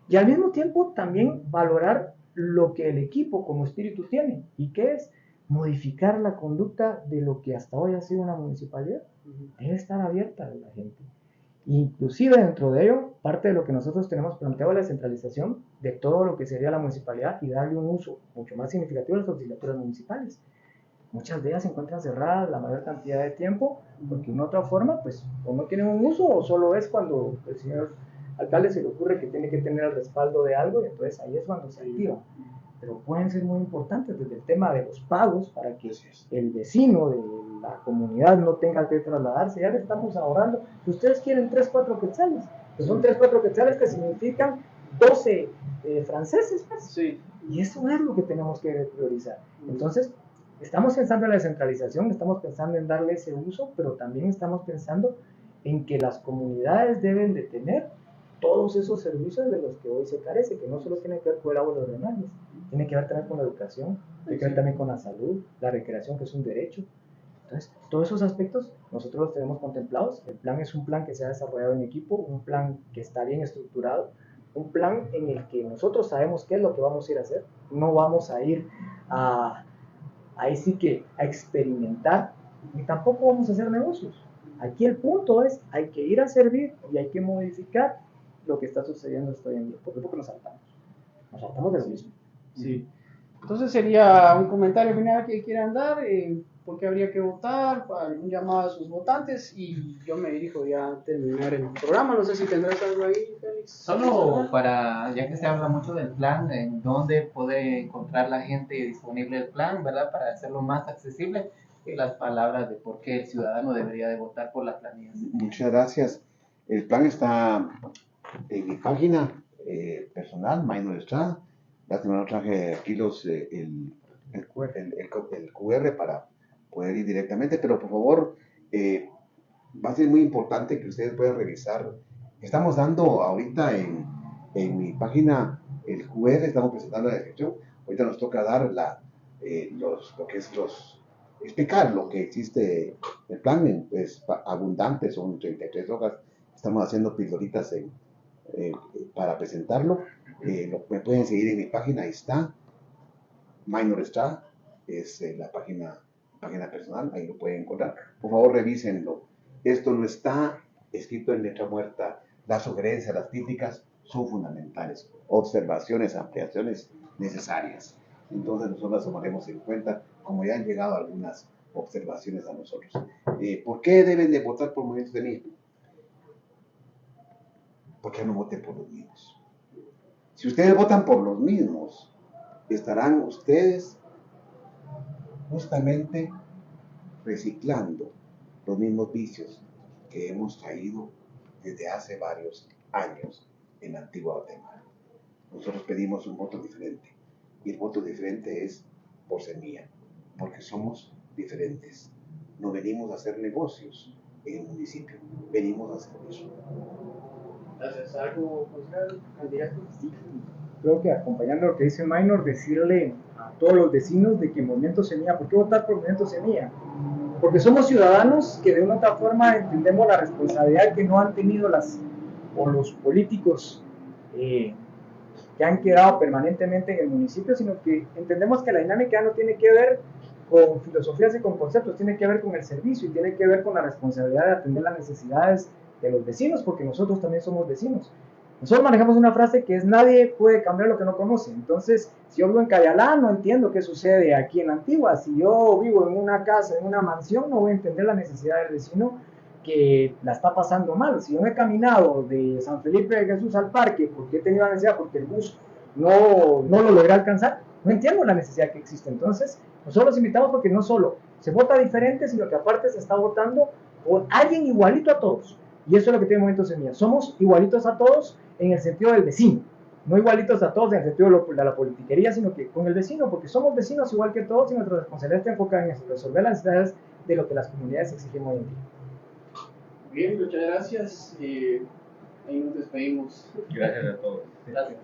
Y al mismo tiempo también valorar lo que el equipo como espíritu tiene. ¿Y qué es? Modificar la conducta de lo que hasta hoy ha sido una municipalidad. Debe estar abierta a la gente. Inclusive dentro de ello, parte de lo que nosotros tenemos planteado es la descentralización de todo lo que sería la municipalidad y darle un uso mucho más significativo a las legislaturas municipales. Muchas de ellas se encuentran cerradas la mayor cantidad de tiempo, porque de una u otra forma, pues, o no tienen un uso, o solo es cuando el señor alcalde se le ocurre que tiene que tener el respaldo de algo, y entonces ahí es cuando se activa. Pero pueden ser muy importantes desde el tema de los pagos, para que el vecino de la comunidad no tenga que trasladarse. Ya le estamos ahorrando. Si ustedes quieren 3, 4 quetzales, pues son 3, 4 quetzales que significan 12 franceses, pues. Sí. Y eso es lo que tenemos que priorizar. Entonces, estamos pensando en la descentralización, estamos pensando en darle ese uso, pero también estamos pensando en que las comunidades deben de tener todos esos servicios de los que hoy se carece, que no solo tiene que ver con el agua y los drenajes, tiene que ver también con la educación, tiene que ver también con la salud, la recreación, que es un derecho. Entonces, todos esos aspectos nosotros los tenemos contemplados. El plan es un plan que se ha desarrollado en equipo, un plan que está bien estructurado, un plan en el que nosotros sabemos qué es lo que vamos a ir a hacer. No vamos a ir ahí sí que a experimentar, ni tampoco vamos a hacer negocios. Aquí el punto es, hay que ir a servir y hay que modificar lo que está sucediendo hoy en día. ¿Por qué? Porque nos saltamos de lo mismo. Sí. Entonces sería un comentario final que quieran dar, por qué habría que votar, para un llamado a sus votantes, y yo me dirijo ya a terminar el programa. No sé si tendrás algo ahí, Félix. Solo para, ya que se habla mucho del plan, en dónde puede encontrar la gente disponible el plan, ¿verdad? Para hacerlo más accesible, y las palabras de por qué el ciudadano debería de votar por las planillas. Muchas gracias. El plan está en mi página personal, Minor Estrada. No traje aquí el QR para poder ir directamente, pero por favor, va a ser muy importante que ustedes puedan revisar. Estamos dando ahorita en mi página el QR, estamos presentando la descripción. Ahorita nos toca dar explicar lo que existe el plan. Es abundante, son 33 hojas. Estamos haciendo pildoritas para presentarlo. Me pueden seguir en mi página, ahí está. Minor está, es la página personal, ahí lo pueden encontrar. Por favor, revísenlo. Esto no está escrito en letra muerta. Las sugerencias, las críticas son fundamentales. Observaciones, ampliaciones necesarias. Entonces nosotros las tomaremos en cuenta, como ya han llegado algunas observaciones a nosotros. ¿Por qué deben de votar por Movimiento Semilla? ¿Por qué no voten por los mismos? Si ustedes votan por los mismos, estarán ustedes justamente reciclando los mismos vicios que hemos traído desde hace varios años en Antigua Guatemala. Nosotros pedimos un voto diferente, y el voto diferente es por Semilla, porque somos diferentes. No venimos a hacer negocios en el municipio, venimos a servir. ¿Haces algo, concejal, candidato? Sí, creo que acompañando lo que dice Minor, decirle a todos los vecinos de que Movimiento Semilla, ¿por qué votar por Movimiento Semilla? Porque somos ciudadanos que de una u otra forma entendemos la responsabilidad que no han tenido los políticos que han quedado permanentemente en el municipio, sino que entendemos que la dinámica no tiene que ver con filosofías y con conceptos, tiene que ver con el servicio y tiene que ver con la responsabilidad de atender las necesidades de los vecinos, porque nosotros también somos vecinos. Nosotros manejamos una frase que es: nadie puede cambiar lo que no conoce. Entonces, si yo vivo en Cayalá, no entiendo qué sucede aquí en Antigua. Si yo vivo en una casa, en una mansión, no voy a entender la necesidad del vecino que la está pasando mal. Si yo me he caminado de San Felipe de Jesús al parque porque he tenido la necesidad, porque el bus no lo logré alcanzar, no entiendo la necesidad que existe. Entonces, nosotros los invitamos porque no solo se vota diferente, sino que aparte se está votando por alguien igualito a todos. Y eso es lo que tiene Movimiento Semilla. Somos igualitos a todos en el sentido del vecino, no igualitos a todos en el sentido de la politiquería, sino que con el vecino, porque somos vecinos igual que todos y nuestra responsabilidad está enfocada en resolver las necesidades de lo que las comunidades exigen hoy en día. Bien, muchas gracias. Ahí nos despedimos. Gracias a todos. Gracias.